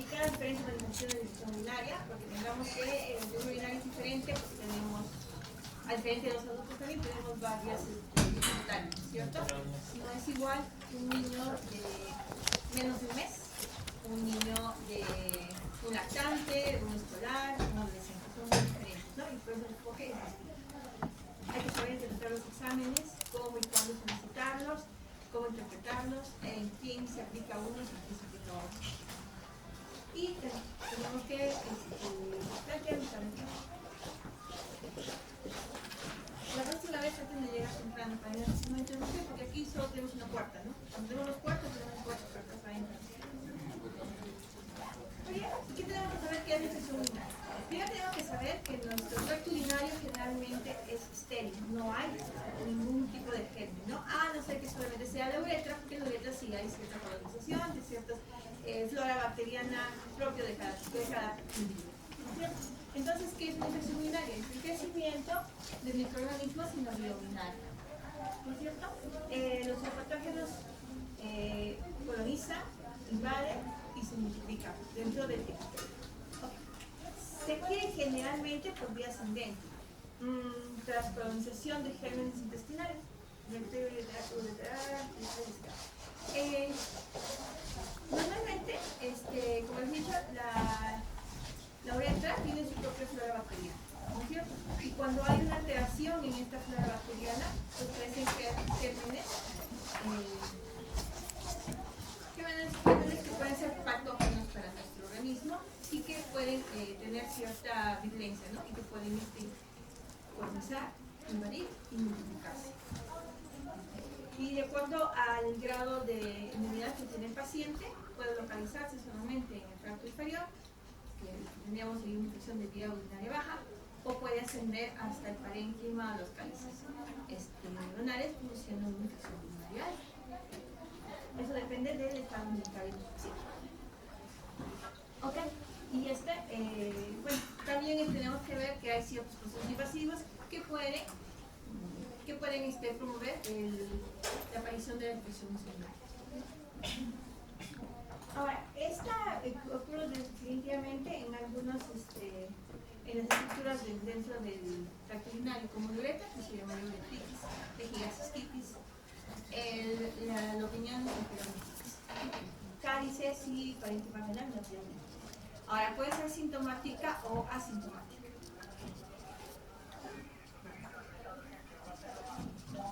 indicar la diferente manifestación de infección urinaria, porque tengamos que el infección urinaria es diferente, porque tenemos, a diferencia de los adultos también, tenemos varias dificultades, ¿cierto? No es igual un niño de menos de un mes, un niño de un lactante, un escolar, un adolescente, son muy diferentes, ¿no? Y por eso el enfoque es así. Hay que saber interpretar los exámenes, cómo y cuándo solicitarlos, cómo interpretarlos, en quién se aplica uno y en quién se aplica otro. Y tenemos que plantear un calendario. La próxima vez traten de llegar temprano para no interrumpir, porque aquí solo tenemos una puerta, ¿no? Cuando tenemos los cuartos, tenemos cuatro puertas para entrar. ¿Qué tenemos que saber? ¿Qué es infección urinaria? Primero tenemos que saber que nuestro tracto urinario generalmente es estéril, no hay ningún tipo de germen, ¿no? A no ser que solamente sea la uretra, porque en la uretra sí hay cierta colonización de cierta flora bacteriana propia de cada individuo, ¿cierto? Entonces, ¿qué es una infección urinaria? Es el crecimiento de microorganismos en la vía urinaria, ¿no es cierto? Los patógenos colonizan, invaden y se multiplican dentro del tejido. Se adquiere generalmente por vía ascendente, tras colonización de gérmenes intestinales. Normalmente, como les he dicho, la uretra tiene su propia flora bacteriana, ¿no es cierto? Y cuando hay una alteración en esta flora bacteriana, pues crecen gérmenes que pueden ser patógenos para nuestro organismo y que pueden tener cierta virulencia, ¿no? Y que pueden colonizar, invadir y multiplicarse. Y de acuerdo al grado de inmunidad que tiene el paciente, puede localizarse solamente en el tracto inferior, que tendríamos ahí una infección de vía urinaria baja, o puede ascender hasta el parénquima, los cálices neuronales, produciendo una infección urinaria alta. Eso depende del estado inmunitario del paciente. Ok, y bueno, también tenemos que ver que hay ciertos procesos invasivos que pueden promover la aparición de la infección urinaria. Ahora, esta ocurre definitivamente en algunas, en las estructuras dentro del tracto urinario, como la uretra, que se llama uretritis, vejigacistitis, la opinión de peritonitis, cálices y parénquima renal no tienen. Ahora, puede ser sintomática o asintomática.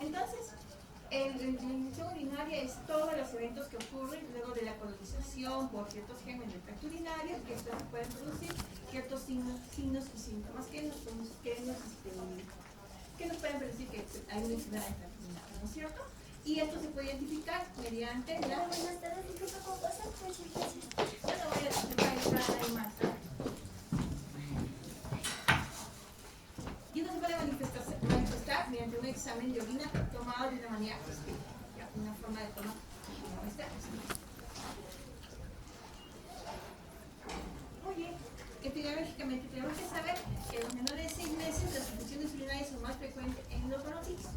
Entonces, la infección urinaria es todos los eventos que ocurren luego de la colonización por ciertos gérmenes del tracto urinario, que estos pueden producir ciertos signos y síntomas que nos pueden producir que hay una enfermedad del tracto urinario, ¿no es cierto? Y esto se puede identificar mediante la... Buenas tardes, disculpa, ¿cómo pasa? Yo no voy a explicar ahí más. Y esto se puede manifestar mediante un examen de orina tomado de una manera una forma de toma como esta. Muy bien. Epidemiológicamente tenemos que saber que en los menores de 6 meses las infecciones urinarias son más frecuentes en los varoncitos,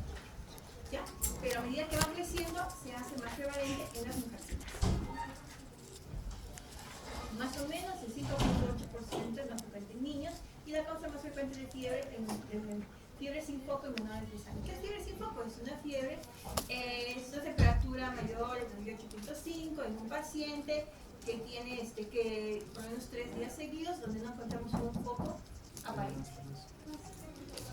¿ya? Pero a medida que van creciendo se hace más prevalente en las mujeres. Más o menos el 5.8% es más frecuente en niños y la causa más frecuente de fiebre fiebre sin foco en menores de 10 años. ¿Qué es fiebre sin foco? Es una fiebre, es una temperatura mayor de 38.5 en un paciente que tiene que por lo menos 3 días seguidos donde no encontramos un foco aparente.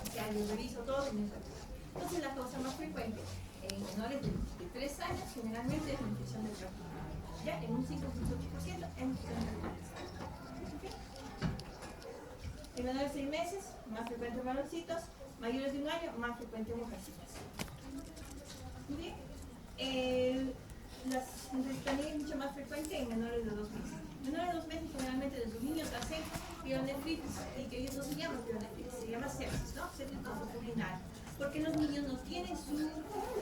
O sea, yo reviso todo y no encuentro. Entonces la causa más frecuente en menores de 3 años generalmente es la infección del tracto urinario. Ya en un 5.8% en infección del tracto urinario. En menores de 6 meses, más frecuente en varoncitos, mayores de 1 año, más frecuente en mujercitas. Muy bien. También es mucho más frecuente en menores de 2 meses. Menores de 2 meses generalmente de sus niños hacen pielonefritis, y que ellos no se llaman pielonefritis, se llama sepsis, ¿no? Sepsis urinaria. Porque los niños no tienen su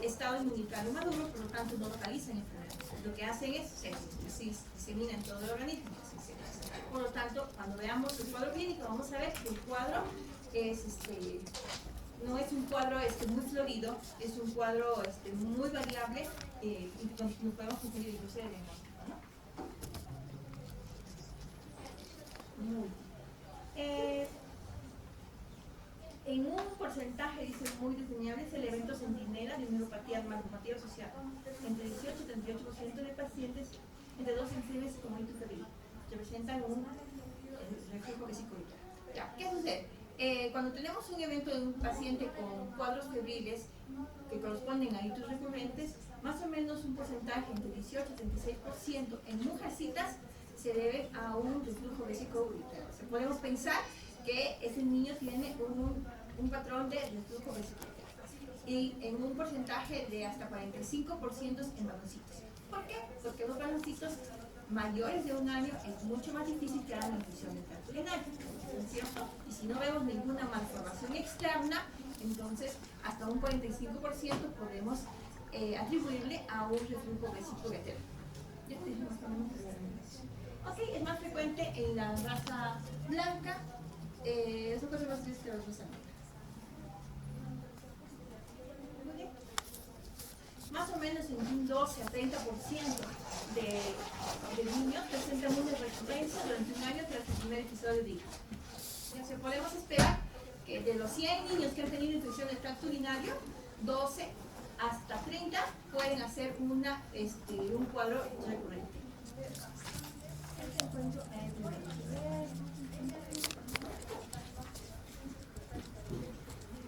estado inmunitario maduro, por lo tanto no localizan enfermedades. Lo que hacen es sepsis, se disemina en todo el organismo. Por lo tanto, cuando veamos el cuadro clínico, vamos a ver que el cuadro es no es un cuadro muy florido, es un cuadro muy variable y nos podemos confundir incluso de diagnóstico, ¿no? Muy bien. En un porcentaje, dice, muy desdeñable, es el evento centinela de neuropatía magnopatía asociada. Entre 18 y 38% de pacientes entre dos enzimas como febril representan un reflejo vesículo. Ya, ¿qué sucede? Cuando tenemos un evento de un paciente con cuadros febriles que corresponden a hitos recurrentes, más o menos un porcentaje entre 18 y 36% en mujercitas se debe a un reflujo vesículo-uretero. O sea, podemos pensar que ese niño tiene un patrón de reflujo vesículo-uretero. Y en un porcentaje de hasta 45% en varoncitos. ¿Por qué? Porque los varoncitos mayores de un año es mucho más difícil que hagan infusión de tracto urinario, ¿cierto? Y si no vemos ninguna malformación externa, entonces hasta un 45% podemos atribuirle a un reflujo vesículo-uretero. Ok, es más frecuente en la raza blanca, es otra cosa más triste que la raza negra. Más o menos en un 12 a 30% de niños presentan una recurrencia durante un año tras el primer episodio de hito. Entonces podemos esperar que de los 100 niños que han tenido infección del tracto urinario, 12 hasta 30 pueden hacer un cuadro recurrente.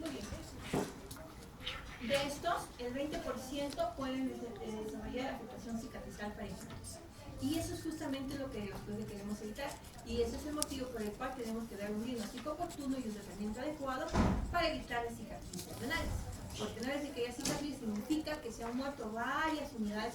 Muy bien. De estos, el 20% pueden desarrollar afectación cicatrizal parenquimatosa. Y eso es justamente lo que queremos evitar. Y ese es el motivo por el cual tenemos que dar un diagnóstico oportuno y un tratamiento adecuado para evitar las cicatrices renales. Porque una vez que haya cicatriz significa que se han muerto varias unidades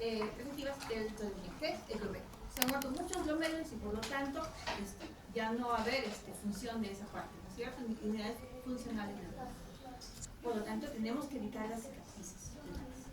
efectivas del riñón, que es el glomérulo. Se han muerto muchos glomérulos y por lo tanto ya no va a haber función de esa parte, ¿no es cierto? Unidades funcionales del glomérulo. Por lo tanto, tenemos que evitar las cicatrices renales.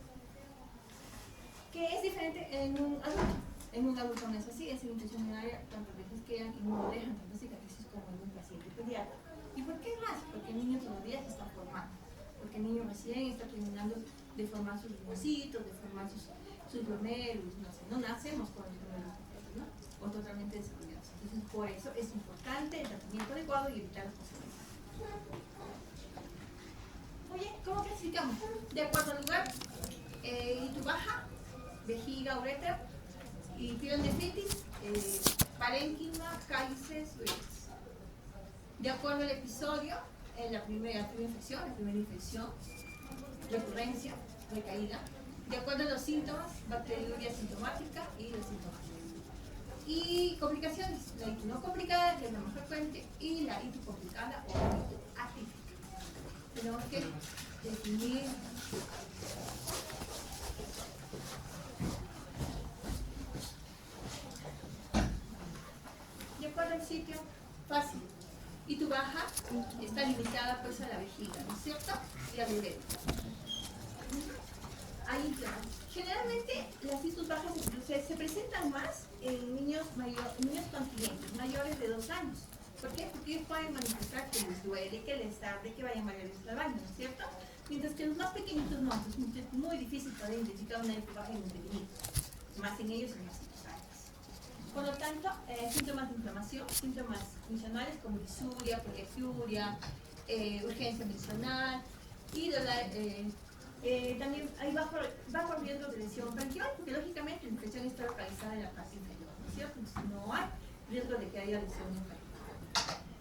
¿Qué es diferente en un adulto? En un adulto no es así, es en infección urinaria, tantas veces quedan y no dejan tantas cicatrices como en un paciente pediatra. ¿Y por qué más? Porque el niño todavía se está formando, porque el niño recién está terminando de formar sus rinocitos, de formar sus glomérulos, no nacemos con los glomérulos, ¿no? O totalmente desarrollados. Entonces, por eso es importante el tratamiento adecuado y evitar las consecuencias. Oye, ¿cómo clasificamos? De acuerdo al lugar, hito baja, vejiga, uretra, y pielonefritis, parénquima, cálices, uretres. De acuerdo al episodio, la primera infección, recurrencia, recaída. De acuerdo a los síntomas, bacteriuria sintomática y asintomática. Y complicaciones, la hito no complicada, que es la más frecuente, y la hito complicada o la hito atípica. Tenemos que definir de acuerdo al sitio, fácil. Hito baja está limitada pues a la vejiga, ¿no es cierto? Y al uretra. Hay inflamación. Generalmente las hitos bajas se presentan más en niños con clientes mayores de 2 años. ¿Por qué? Porque ellos pueden manifestar que les duele, que les arde, que vayan varias veces al baño, ¿no es cierto? Mientras que los más pequeñitos no, entonces es muy difícil poder identificar una hito baja en un pequeñito, más en ellos en las hitos altas. Por lo tanto, síntomas de inflamación, síntomas funcionales como disuria, poliaciuria, urgencia menstrual y también hay bajo riesgo de lesión branquial, porque lógicamente la infección está localizada en la parte inferior, ¿no es cierto? Entonces no hay riesgo de que haya lesión inferior.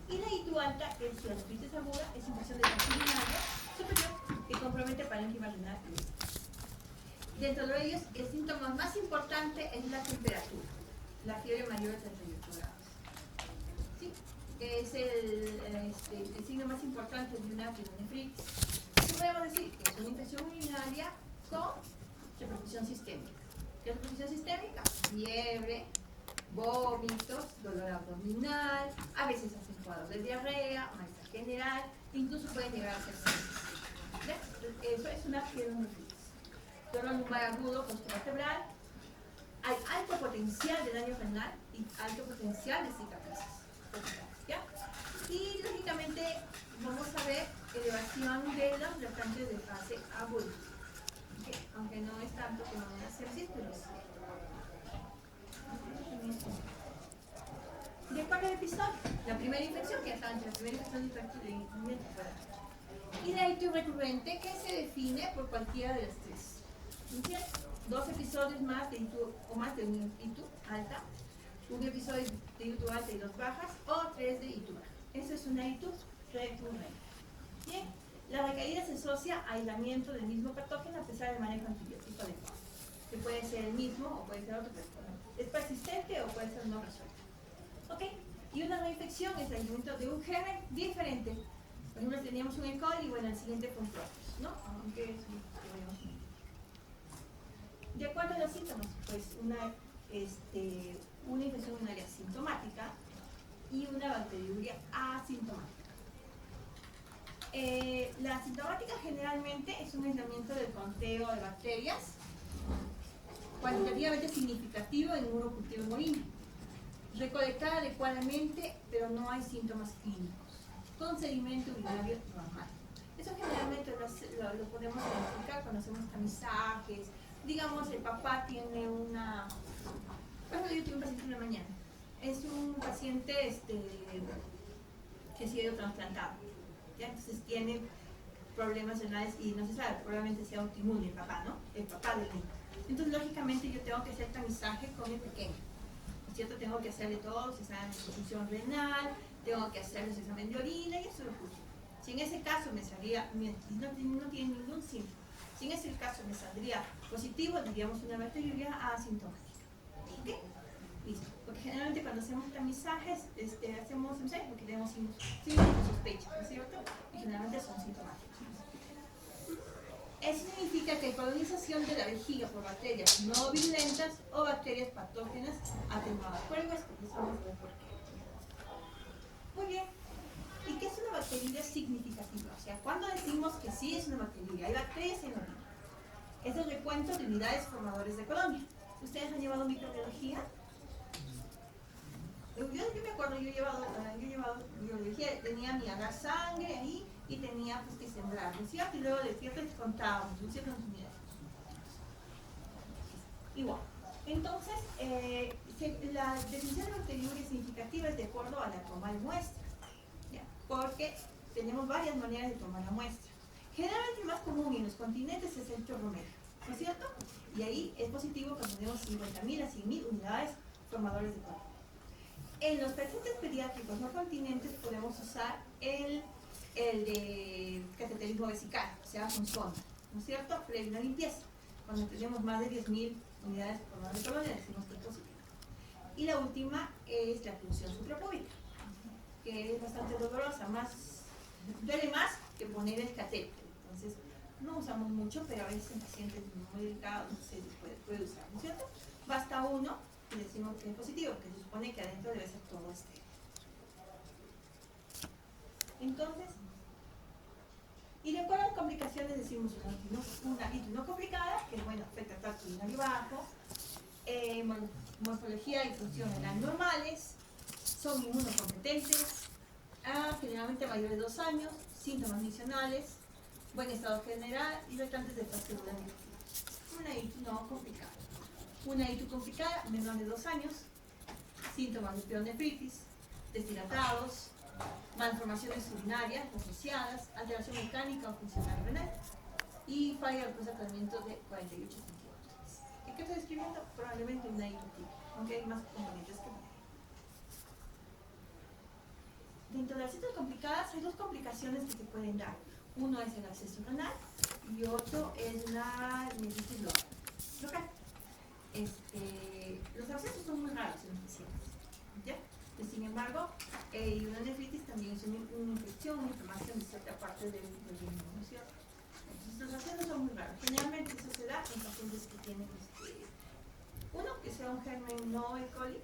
Y la hito alta es la nefritis aguda, es infección del tracto urinario superior que compromete parénquima renal. Dentro de ellos, el síntoma más importante es la temperatura, la fiebre mayor de 38 grados. ¿Sí? Es el signo más importante de una pielonefritis. Podemos decir que es una infección urinaria con repercusión sistémica. ¿Qué es repercusión sistémica? Fiebre, vómitos, dolor abdominal, a veces hacen cuadros de diarrea, malestar general, incluso pueden llegar a ser sepsis. Eso es una pielonefritis. Dolor lumbar agudo postervertebral. Hay alto potencial de daño renal y alto potencial de cicatrices. ¿Ya? Y lógicamente vamos a ver elevación de los restantes de fase aguda, ¿okay? Aunque no está tanto como una sepsis, pero sí. De acuerdo al episodio, la primera infección, que está entre la primera infección y la itis recurrente, que se define por cualquiera de las tres. ¿Entiendes? 2 episodios más de itis o más de un itis alta, un episodio de itis alta y 2 bajas, o 3 de itis baja. Eso es una itis recurrente. Bien, la recaída se asocia a aislamiento del mismo patógeno a pesar del manejo antibiótico adecuado, que puede ser el mismo o puede ser otro, es persistente o puede ser no resuelto. ¿Ok? Y una reinfección es el aislamiento de un germen diferente. Por ejemplo, teníamos un E. coli y bueno, el siguiente fue un Proteus, ¿no? Aunque es de acuerdo a los síntomas, pues una infección en un área sintomática y una bacteriuria asintomática. La sintomática generalmente es un aislamiento del conteo de bacterias cuantitativamente significativo en un cultivo en orina, recolectada adecuadamente, pero no hay síntomas clínicos, con sedimento urinario normal. Eso generalmente lo podemos identificar cuando hacemos tamizajes. Digamos, el papá tiene una... Por ejemplo, yo tengo un paciente en la mañana. Es un paciente que ha sido trasplantado. ¿Ya? Entonces tiene problemas renales y no se sabe, probablemente sea autoinmune el papá, ¿no? El papá del niño. Entonces, lógicamente, yo tengo que hacer tamizaje con el pequeño. ¿Cierto? Tengo que hacerle todos los exámenes de función renal, tengo que hacer los exámenes de orina y eso lo juzgo. Si en ese caso me salía, no tiene ningún síntoma, si en ese caso me saldría positivo, diríamos una bacteriuria asintomática. ¿Ok? Listo. Porque generalmente cuando hacemos tamizajes, hacemos tamizajes porque tenemos signos de sospecha, ¿no es cierto? Y generalmente son sintomáticos. Eso significa que hay colonización de la vejiga por bacterias no virulentas o bacterias patógenas atenuadas por el huésped. Eso vamos a ver por qué. Muy bien. ¿Y qué es una bacteriuria significativa? O sea, ¿cuándo decimos que sí es una bacteriuria? Hay bacterias en orina. Es el recuento de unidades formadores de colonia. ¿Ustedes han llevado microbiología? Yo me acuerdo, yo he llevado biología, tenía mi agar sangre ahí y tenía pues que sembrar, ¿no es cierto? Y luego de cierto les contábamos, ¿no es cierto? Igual. Entonces, la definición de bacteriuria significativa es de acuerdo a la toma de muestra, ¿ya? Porque tenemos varias maneras de tomar la muestra. Generalmente el más común en los continentes es el chorromero, ¿no es cierto? Y ahí es positivo cuando tenemos 50.000 a 100.000 unidades formadores de colonia. En los pacientes pediátricos no continentes podemos usar el de cateterismo vesical, o sea, con sonda, ¿no es cierto? Previa una limpieza. Cuando tenemos más de 10.000 unidades formadoras de colonia, decimos que es positivo. Y la última es la punción suprapúbica, que es bastante dolorosa, duele más que poner el catéter. Entonces, no usamos mucho, pero a veces en pacientes muy delicados se puede usar, ¿no es cierto? Basta uno y decimos que es positivo, que se supone que adentro debe ser todo estéril. Entonces, y de acuerdo a las complicaciones decimos una itis no complicada, que bueno, afecta al tracto urinario bajo, morfología y función renal normales, son inmunocompetentes, generalmente mayores de 2 años, síntomas adicionales, buen estado general y restantes de fase negativa. Una itis no complicada. Una itis complicada, menor de 2 años, síntomas de pielonefritis, deshidratados, malformaciones urinarias asociadas, alteración mecánica o funcional renal y falla del procesamiento de 48 centímetros. ¿Y qué estoy describiendo? Probablemente una itis típica, aunque hay más componentes que no. Dentro de las itis complicadas hay 2 complicaciones que se pueden dar. Uno es el absceso renal y otro es la nefritis local. Los abscesos son muy raros en los pacientes, ¿ya? Sin embargo, una nefritis también es una infección, una inflamación de cierta parte del riñón, ¿no es cierto? Entonces, los abscesos son muy raros. Generalmente eso se da en pacientes que tienen uno, que sea un germen no E. coli,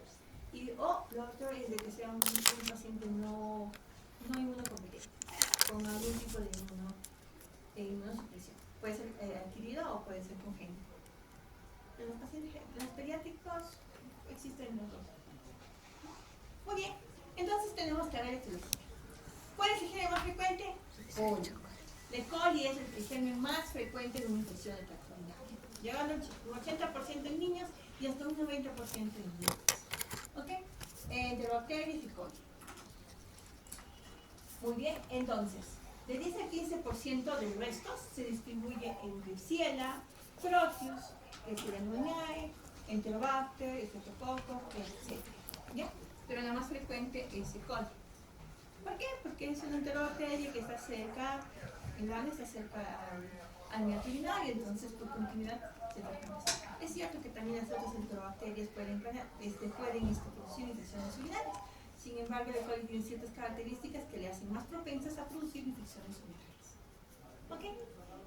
o lo otro es de que sea un paciente no inmunocompetente, con algún tipo de inmunosupresión. Puede ser adquirido o puede ser congénito. En los pacientes, en los pediátricos, existen los dos. Muy bien, entonces tenemos que ver etiología. ¿Cuál es el germen más frecuente? E. coli. La E. coli es el germen más frecuente de una infección del tracto urinario. llegando un 80% en niños y hasta un 90% en niños. ¿Ok? Entre bacterias y coli. Muy bien, entonces, de 10 al 15% del resto se distribuye en Klebsiella, Proteus, Pseudomonas, Enterobacter, Streptococcus, etc. ¿Ya? Pero la más frecuente es E. coli. ¿Por qué? Porque es una enterobacteria que está cerca, el ANE está cerca al meato urinario, entonces por continuidad se trata más. Es cierto que también las otras enterobacterias pueden producir infecciones urinarias. Sin embargo, el coli tiene ciertas características que le hacen más propensas a producir infecciones urinarias. ¿Ok?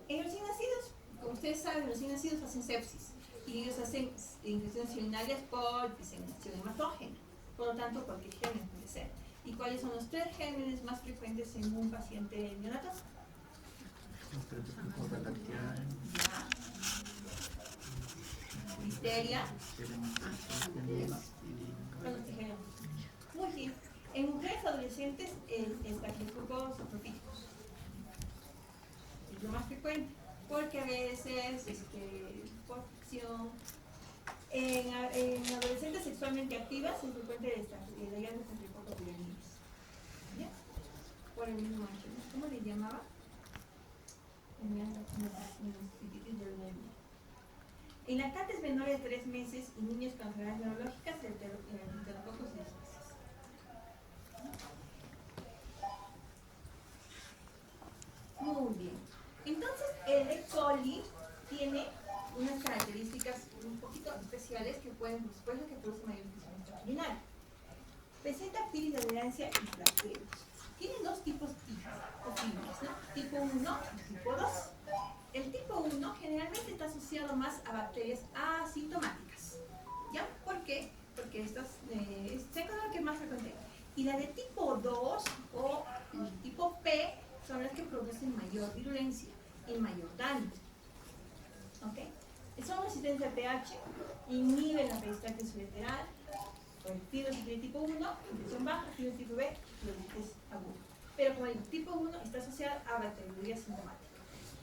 En los recién nacidos, como ustedes saben, los recién nacidos hacen sepsis y ellos hacen infecciones urinarias por diseminación hematógena. Por lo tanto, cualquier germen puede ser. ¿Y cuáles son los 3 gérmenes más frecuentes en un paciente neonato? Listeria. Muy bien. En mujeres adolescentes, estafilococcus protíticos. Es lo más frecuente, porque a veces, por fricción, en adolescentes sexualmente activas es frecuente el hallazgo de estafilococcus pyogenes. ¿Ya? Por el mismo hecho, ¿no? ¿Cómo le llamaba? En lactantes menores de 3 meses y niños con enfermedades neurológicas, el enterococos 10 meses. Muy bien. Entonces, el E. coli tiene unas características un poquito especiales que pueden, por supuesto, que producen mayor infección urinaria. Presenta actividad de adherencia y bacterias. Tiene 2 tipos posibles, ¿no? Tipo 1 y tipo 2. El tipo 1 generalmente está asociado más a bacterias asintomáticas. ¿Ya? ¿Por qué? Porque estas se conoce que es más frecuente. Y la de tipo 2 o el tipo P son las que producen mayor virulencia y mayor daño. ¿Ok? Son resistentes al pH, inhiben la peristaltis ureteral, fibrosis tipo 1, infección baja, fibrosis tipo B, fibrosis aguda. Pero como el tipo 1 está asociada a bacteriuria sintomática.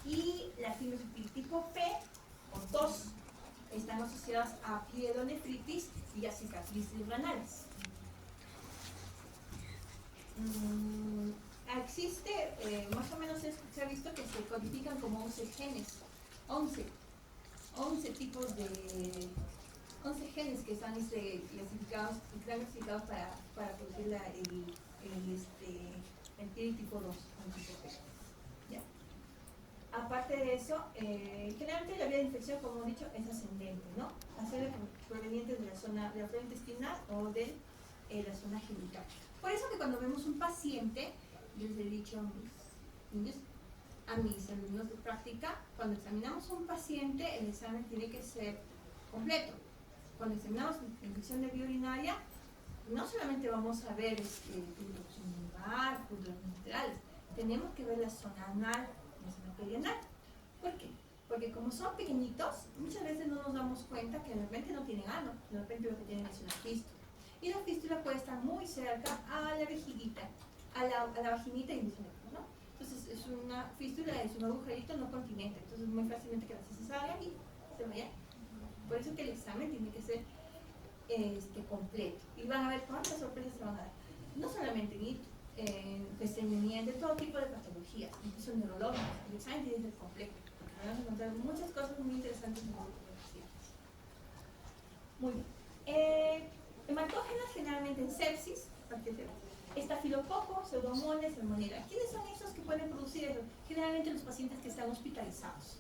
Y la fibrosis tipo P o 2 están asociadas a pielonefritis y a cicatrices renales. Existe, más o menos se ha visto que se codifican como 11 genes, 11 tipos de 11 genes que están clasificados para producir el PIR tipo 2 o tipo P. ¿Ya? Aparte de eso, generalmente la vía de infección, como he dicho, es ascendente, ¿no? Ascendente proveniente de la zona de la flora intestinal o de la zona genital. Por eso que cuando vemos un paciente, yo les he dicho a mis alumnos de práctica, cuando examinamos a un paciente, el examen tiene que ser completo. Cuando examinamos infección de vía urinaria, no solamente vamos a ver introducción lumbar, puntos laterales, tenemos que ver la zona anal, la zona perianal. ¿Por qué? Porque como son pequeñitos, muchas veces no nos damos cuenta que de repente no tienen ano, de repente lo que tienen es una fístula. Y la fístula puede estar muy cerca a la vejiguita, a la vaginita y ¿no? Entonces es una fístula, es un agujerito no continente, entonces muy fácilmente que las heces salgan y se vayan. Por eso que el examen tiene que ser completo. Y van a ver cuántas sorpresas se van a dar. No solamente en estreñimiento, de todo tipo de patologías, incluso neurológicas. El examen tiene que ser completo, porque van a encontrar muchas cosas muy interesantes en los pacientes. Muy bien. Hematógenas generalmente en sepsis, estafilococo, pseudomonas, salmonella. ¿Quiénes son esos que pueden producir eso? Generalmente los pacientes que están hospitalizados.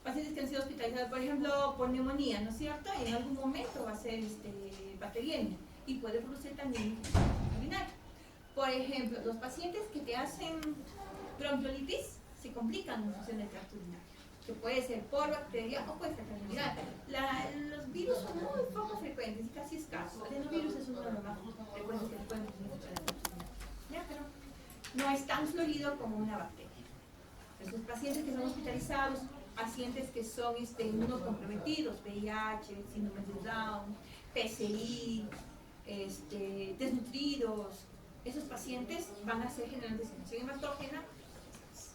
Pacientes que han sido hospitalizados, por ejemplo, por neumonía, ¿no es cierto? Y en algún momento va a ser bacteriemia y puede producir también infección urinaria. Por ejemplo, los pacientes que te hacen bronquiolitis se complican en infección del tracto urinario, que puede ser por bacteria o puede ser viral. Los virus son muy poco frecuentes y casi escasos. El adenovirus es uno de los más frecuentes que pueden producir el tracto urinario, pero no es tan florido como una bacteria. Los pacientes que son hospitalizados, pacientes que son inmunocomprometidos, VIH, síndrome de Down, PCI, desnutridos, esos pacientes van a ser generalmente infección hematógena,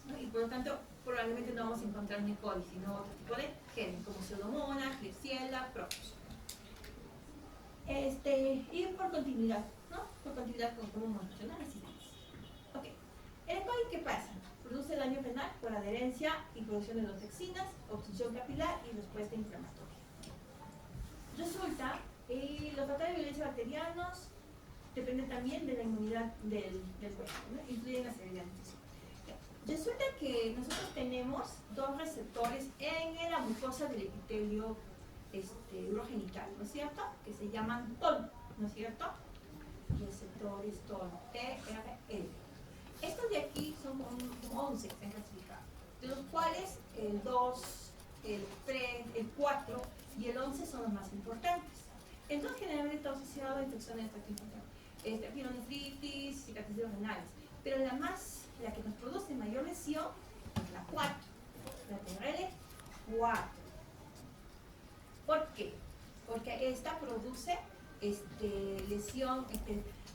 ¿no? Y por lo tanto, probablemente no vamos a encontrar un E. coli, sino otro tipo de germen, como Pseudomonas, Klebsiella, Protozoa. Y por continuidad, ¿no? Por continuidad como monotonal, así es. Ok. ¿El E. coli qué pasa? Produce daño renal por adherencia y producción de toxinas, obstrucción capilar y respuesta inflamatoria. Resulta, los factores de violencia bacterianos dependen también de la inmunidad del cuerpo, ¿no? Influyen en la severidad de la infección. Resulta que nosotros tenemos dos receptores en la mucosa del epitelio urogenital, ¿no es cierto? Que se llaman TOL, ¿no es cierto? Receptores TOL, TRL. Estos de aquí son 11 que están clasificados, de los cuales el 2, el 3, el 4 y el 11 son los más importantes. El 2 generalmente está asociado a infecciones de tracto intestinal, pielonefritis, cicatrices renales, pero la que nos produce mayor lesión es la 4, la TRL 4. ¿Por qué? Porque esta produce lesión,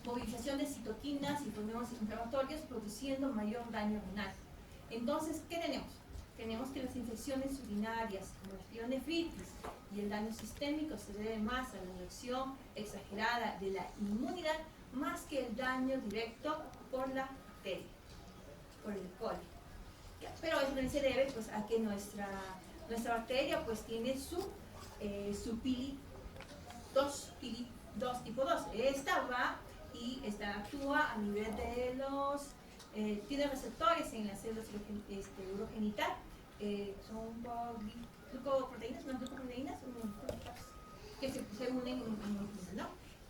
movilización de citoquinas y hormonas inflamatorias, produciendo mayor daño renal. Entonces, ¿qué tenemos? Tenemos que las infecciones urinarias, como la pielonefritis y el daño sistémico, se debe más a la reacción exagerada de la inmunidad, más que el daño directo por la bacteria, por el coli. Pero eso también se debe pues, a que nuestra bacteria pues, tiene su pili 2 tipo 2. Esta va y actúa a nivel de tiene receptores en las células urogenital, son glucoproteínas, que se unen en ¿no?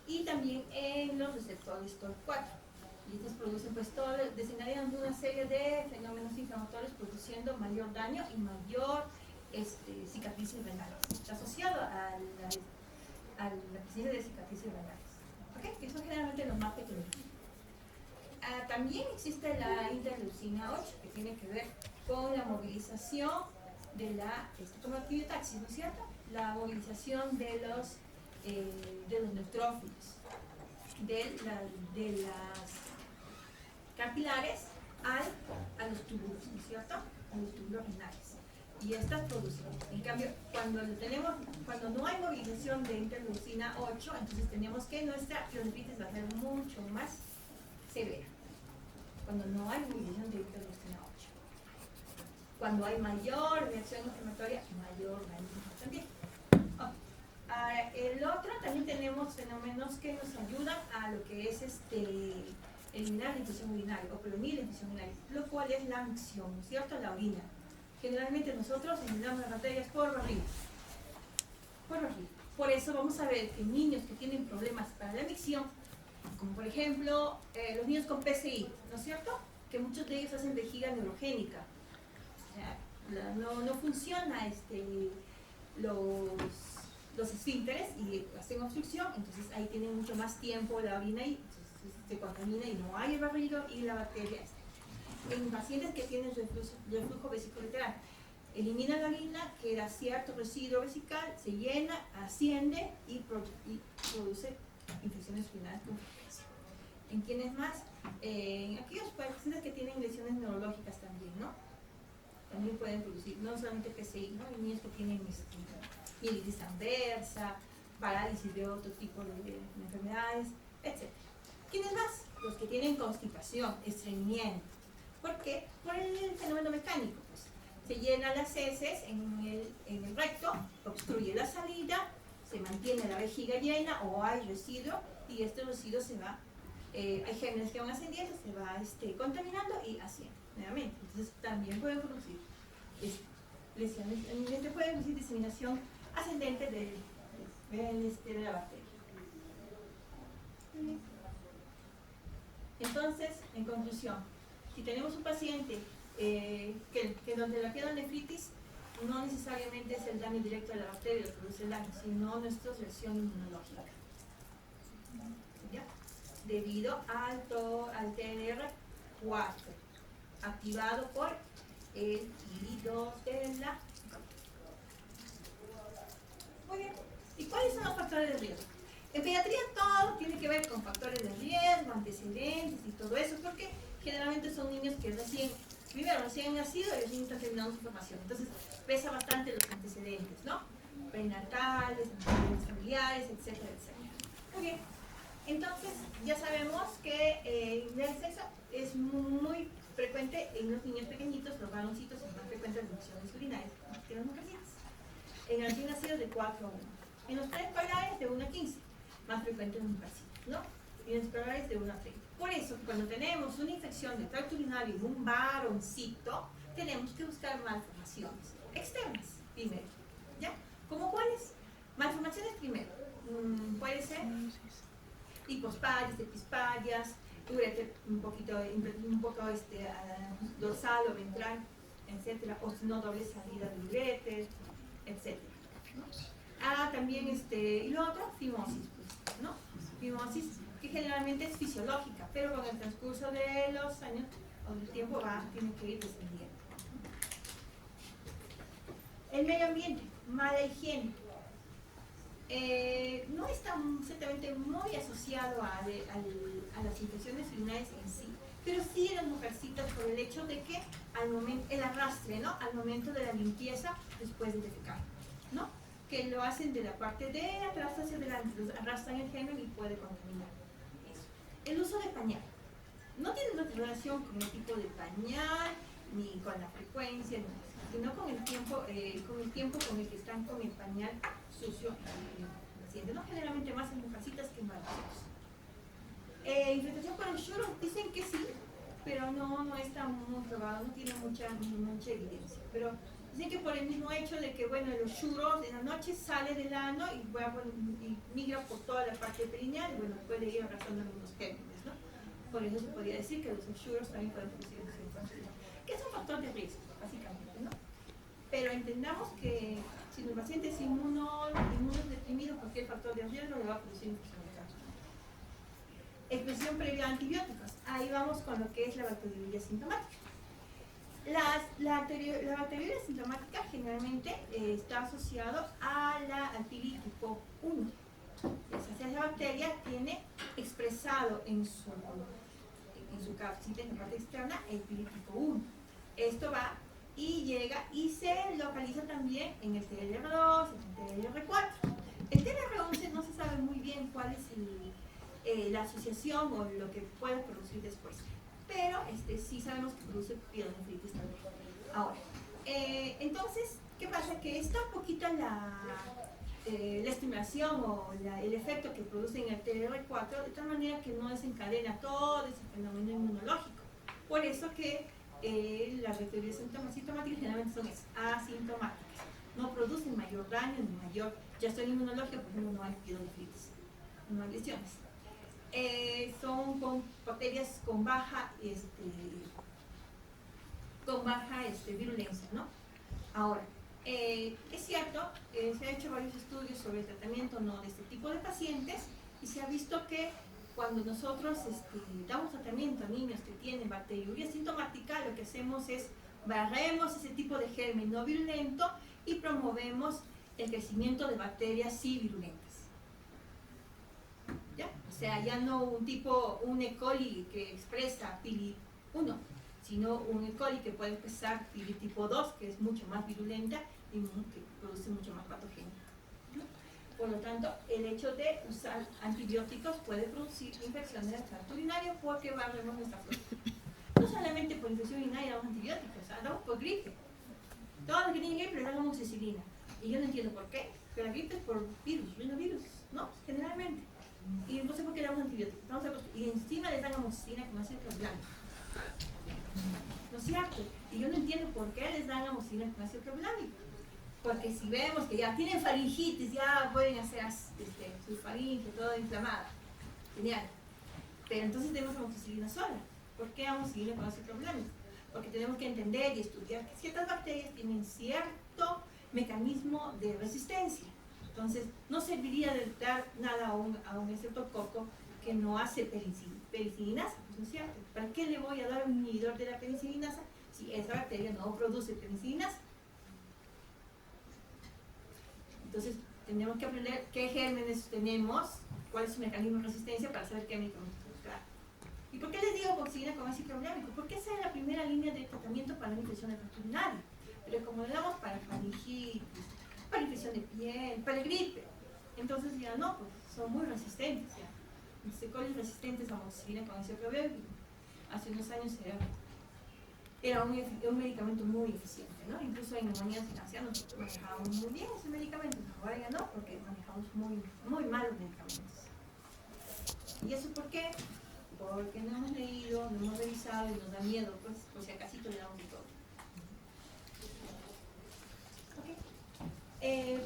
Y también en los receptores TOL4. Y estos producen, pues, desencadenan una serie de fenómenos inflamatorios, produciendo mayor daño y mayor cicatrices renales. Está asociado a la presencia de cicatrices renales. ¿Ok? Eso generalmente los más pequeños. También existe la interleucina 8, que tiene que ver con la movilización de como actividad, ¿no es cierto? La movilización de los neutrófilos, de las capilares a los túbulos, ¿no es cierto? A los túbulos renales. Y estas producen. En cambio, cuando no hay movilización de interleucina 8, entonces tenemos que nuestra pielonefritis va a ser mucho más severa. Cuando no hay movilización de interleucina 8. Cuando hay mayor reacción inflamatoria, mayor daño también. El otro, también tenemos fenómenos que nos ayudan a lo que es eliminar la infección urinaria o prevenir la infección urinaria, lo cual es la micción, ¿no es cierto? La orina. Generalmente nosotros eliminamos las bacterias por barriga. Por eso vamos a ver que niños que tienen problemas para la micción, como por ejemplo los niños con PCI, ¿no es cierto? Que muchos de ellos hacen vejiga neurogénica. O sea, no funciona los esfínteres y hacen obstrucción, entonces ahí tienen mucho más tiempo la orina y se contamina y no hay el barrido y la bacteria está. En pacientes que tienen reflujo vesicolateral, elimina la orina, queda cierto residuo vesical, se llena, asciende y produce infecciones urinarias con frecuencia. ¿En quiénes más? En aquellos pacientes que tienen lesiones neurológicas también, ¿no? También pueden producir, no solamente PCI, ¿no? Hay niños que tienen mielitis transversa, parálisis de otro tipo de enfermedades, etc. ¿Quiénes más? Los que tienen constipación, estreñimiento. ¿Por qué? Por el fenómeno mecánico. Pues. Se llenan las heces en el recto, obstruye la salida, se mantiene la vejiga llena o hay residuo y este residuo se va, hay gérmenes que van ascendiendo, se va contaminando y asciende nuevamente. Entonces también pueden producir lesiones, pueden producir diseminación ascendente de la bacteria. Entonces, en conclusión, si tenemos un paciente que donde la pielonefritis no necesariamente es el daño directo de la bacteria lo que produce el daño, sino nuestra reacción inmunológica. ¿Ya? Debido al TLR4, activado por el hilo de la... Muy bien. ¿Y cuáles son los factores de riesgo? En pediatría todo tiene que ver con factores de riesgo, antecedentes y todo eso, porque generalmente son niños que recién primero recién nacido y recién está terminando su formación. Entonces, pesa bastante los antecedentes, ¿no? Prenatales, antecedentes familiares, etcétera, etcétera. Muy bien. Entonces, ya sabemos que el sexo es muy frecuente en los niños pequeñitos, los varoncitos es más frecuente en las infecciones urinarias que en las mujercitas. En los recién nacidos de 4 a 1. En los preescolares de 1 a 15, más frecuente en las mujercitas, ¿no? Y en los escolares de 1 a 30. Por eso, cuando tenemos una infección de tracto urinario en un varoncito, tenemos que buscar malformaciones externas primero, ¿ya? ¿Cómo cuáles? Malformaciones primero. Puede ser hipospadias, epispadias, ureter un poco dorsal o ventral, etcétera, o si no, doble salida del ureter, etcétera, ¿no? También y lo otro, fimosis, pues, ¿no? Fimosis que generalmente es fisiológica, pero con el transcurso de los años o del tiempo tiene que ir descendiendo. El medio ambiente, mala higiene. No está ciertamente muy asociado a las infecciones urinarias en sí, pero sí en las mujercitas por el hecho de que el arrastre, ¿no? Al momento de la limpieza después de defecar, ¿no? Que lo hacen de la parte de atrás hacia adelante, arrastran el germen y puede contaminar eso. El uso de pañal. No tiene relación con el tipo de pañal, ni con la frecuencia, sino con el tiempo con el que están con el pañal sucio en el paciente, ¿no? Generalmente más en mujercitas que en varoncitos. Infectación por el shuro, dicen que sí, pero no está muy probado, no tiene mucha evidencia. Pero dicen que por el mismo hecho de que, bueno, los shuros en la noche sale del ano y migra por toda la parte perineal y, bueno, puede ir arrastrando algunos gérmenes, ¿no? Por eso se podría decir que los shuros también pueden producir infección, que es un factor de riesgo, básicamente, ¿no? Pero entendamos que si el paciente es inmunodeprimido, cualquier factor de riesgo le va a producir infección de tracto. Expresión previa a antibióticos. Ahí vamos con lo que es la bacteriuria sintomática. La bacteriuria sintomática generalmente está asociado al pili tipo 1. Esa bacteria tiene expresado en su cápside, en la parte externa, el pili tipo 1. Esto va y llega y se localiza también en el TLR2, en el TLR4. El TLR11 no se sabe muy bien cuál es la asociación o lo que puede producir después, pero sí sabemos que produce pielonefritis también. Ahora, entonces, ¿qué pasa? Que está poquita la estimulación o el efecto que produce en el TLR4 de tal manera que no desencadena todo ese fenómeno inmunológico. Por eso que las bacterias sintomáticas generalmente son asintomáticas, no producen mayor daño ni mayor gestión inmunológica, por ejemplo, no hay pielonefritis, no hay lesiones. Son con bacterias con baja virulencia, ¿no? Ahora, es cierto, se han hecho varios estudios sobre el tratamiento no de este tipo de pacientes y se ha visto que cuando nosotros damos tratamiento a niños que tienen bacteriuria sintomática, lo que hacemos es barremos ese tipo de germen no virulento y promovemos el crecimiento de bacterias sí virulentas. ¿Ya? O sea, ya no un E. coli que expresa pili 1, sino un E. coli que puede expresar pili tipo 2, que es mucho más virulenta y que produce mucho más patógeno. Por lo tanto, el hecho de usar antibióticos puede producir infección del tracto urinario porque barremos nuestra flora. No solamente por infección urinaria damos antibióticos, damos por gripe. Todos los que tienen gripe les dan amoxicilina. Y yo no entiendo por qué, pero la gripe es por virus, rinovirus, ¿no? Generalmente. Y no sé por qué le damos antibióticos. Y encima les dan amoxicilina con ácido clorhidrato. ¿No es cierto? Y yo no entiendo por qué les dan amoxicilina con ácido clorhidrato. Porque si vemos que ya tienen faringitis, ya pueden hacer su faringe toda inflamada. Genial. Pero entonces tenemos amoxicilina sola. ¿Por qué amoxicilina con ácido clorhidrato? Porque tenemos que entender y estudiar que ciertas bacterias tienen cierto mecanismo de resistencia. Entonces, no serviría de dar nada a un estreptococo que no hace penicilinasa, ¿no es cierto? ¿Para qué le voy a dar un inhibidor de la penicilinasa si esa bacteria no produce penicilinasa? Entonces, tenemos que aprender qué gérmenes tenemos, cuál es su mecanismo de resistencia para saber qué medicamentos buscar. ¿Y por qué les digo amoxicilina con ácido clorhidrato? Porque esa es la primera línea de tratamiento para la infección de tracto urinario. Pero como le damos para faringitis, para infección de piel, para gripe, entonces ya no, pues son muy resistentes ya. Los E. coli resistentes a amoxicilina con ácido clorhidrato, hace unos años era un medicamento muy eficiente, ¿no? Incluso en neumonías en ancianos manejábamos muy bien ese medicamento, ahora ya no, porque manejamos muy mal los medicamentos. ¿Y eso por qué? Porque no hemos leído, no hemos revisado y nos da miedo, pues por si acaso le damos de todo.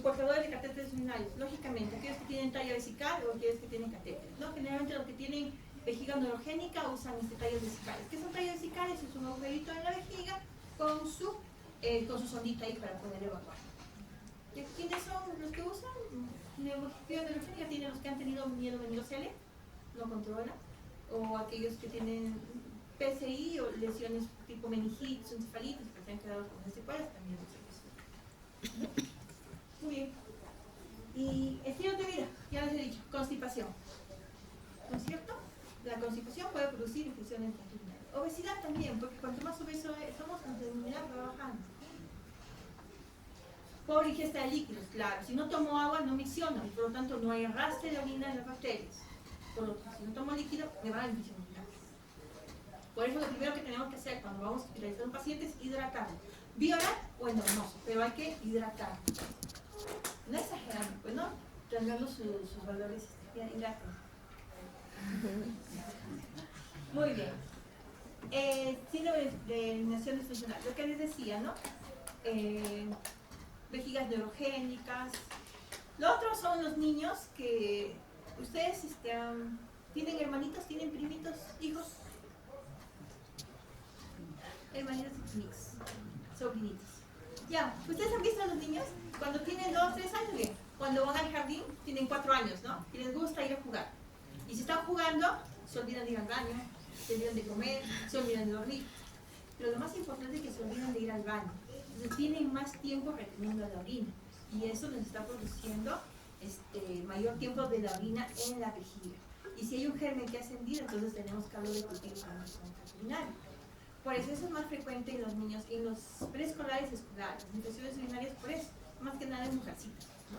Portadores de catéteres urinarios, lógicamente, aquellos que tienen talla vesical o aquellos que tienen catéteres, ¿no? Generalmente los que tienen vejiga neurogénica usan tallas vesicales. ¿Qué son tallas vesicales? Es un agujerito en la vejiga con su sondita ahí para poder evacuar. ¿Quiénes son los que usan? Vejiga neurogénica tienen los que han tenido miedo meningocele, no controla, o aquellos que tienen PCI o lesiones tipo meningitis, encefalitis, que se han quedado con secuelas, también usan eso. Muy bien. Y estilo de vida, ya les he dicho, constipación. ¿No es cierto? La constipación puede producir infecciones intestinales. Obesidad también, porque cuanto más obesos somos, nuestra inmunidad va bajando. Pobre ingesta de líquidos, claro. Si no tomo agua, no micciono, y por lo tanto no hay arrastre de orina en las bacterias. Por lo tanto, si no tomo líquido, me va a dar infección urinaria. Por eso lo primero que tenemos que hacer cuando vamos a realizar un paciente es hidratarlo. Bioral o endovenoso, pero hay que hidratarlo. No exagerando, pues no, teniendo sus valores hidratados. Muy bien. Síndrome de eliminación disfuncional, lo que les decía, ¿no? Vejigas neurogénicas. Lo otro son los niños que ustedes tienen hermanitos, tienen primitos, hijos. Hermanitos y primitos, sobrinitos. Ya, ustedes han visto a los niños cuando tienen 2, 3 años, bien. Cuando van al jardín tienen 4 años, ¿no? Y les gusta ir a jugar. Y si están jugando, se olvidan de ir al baño, se olvidan de comer, se olvidan de dormir. Pero lo más importante es que se olvidan de ir al baño. Entonces tienen más tiempo reteniendo la orina. Y eso nos está produciendo mayor tiempo de la orina en la vejiga. Y si hay un germen que ha ascendido, entonces tenemos caldo de cultivo para nuestro urinario. Por eso es más frecuente en los niños, en los preescolares y escolares, las infecciones urinarias, por eso, más que nada en mujercitas, ¿no?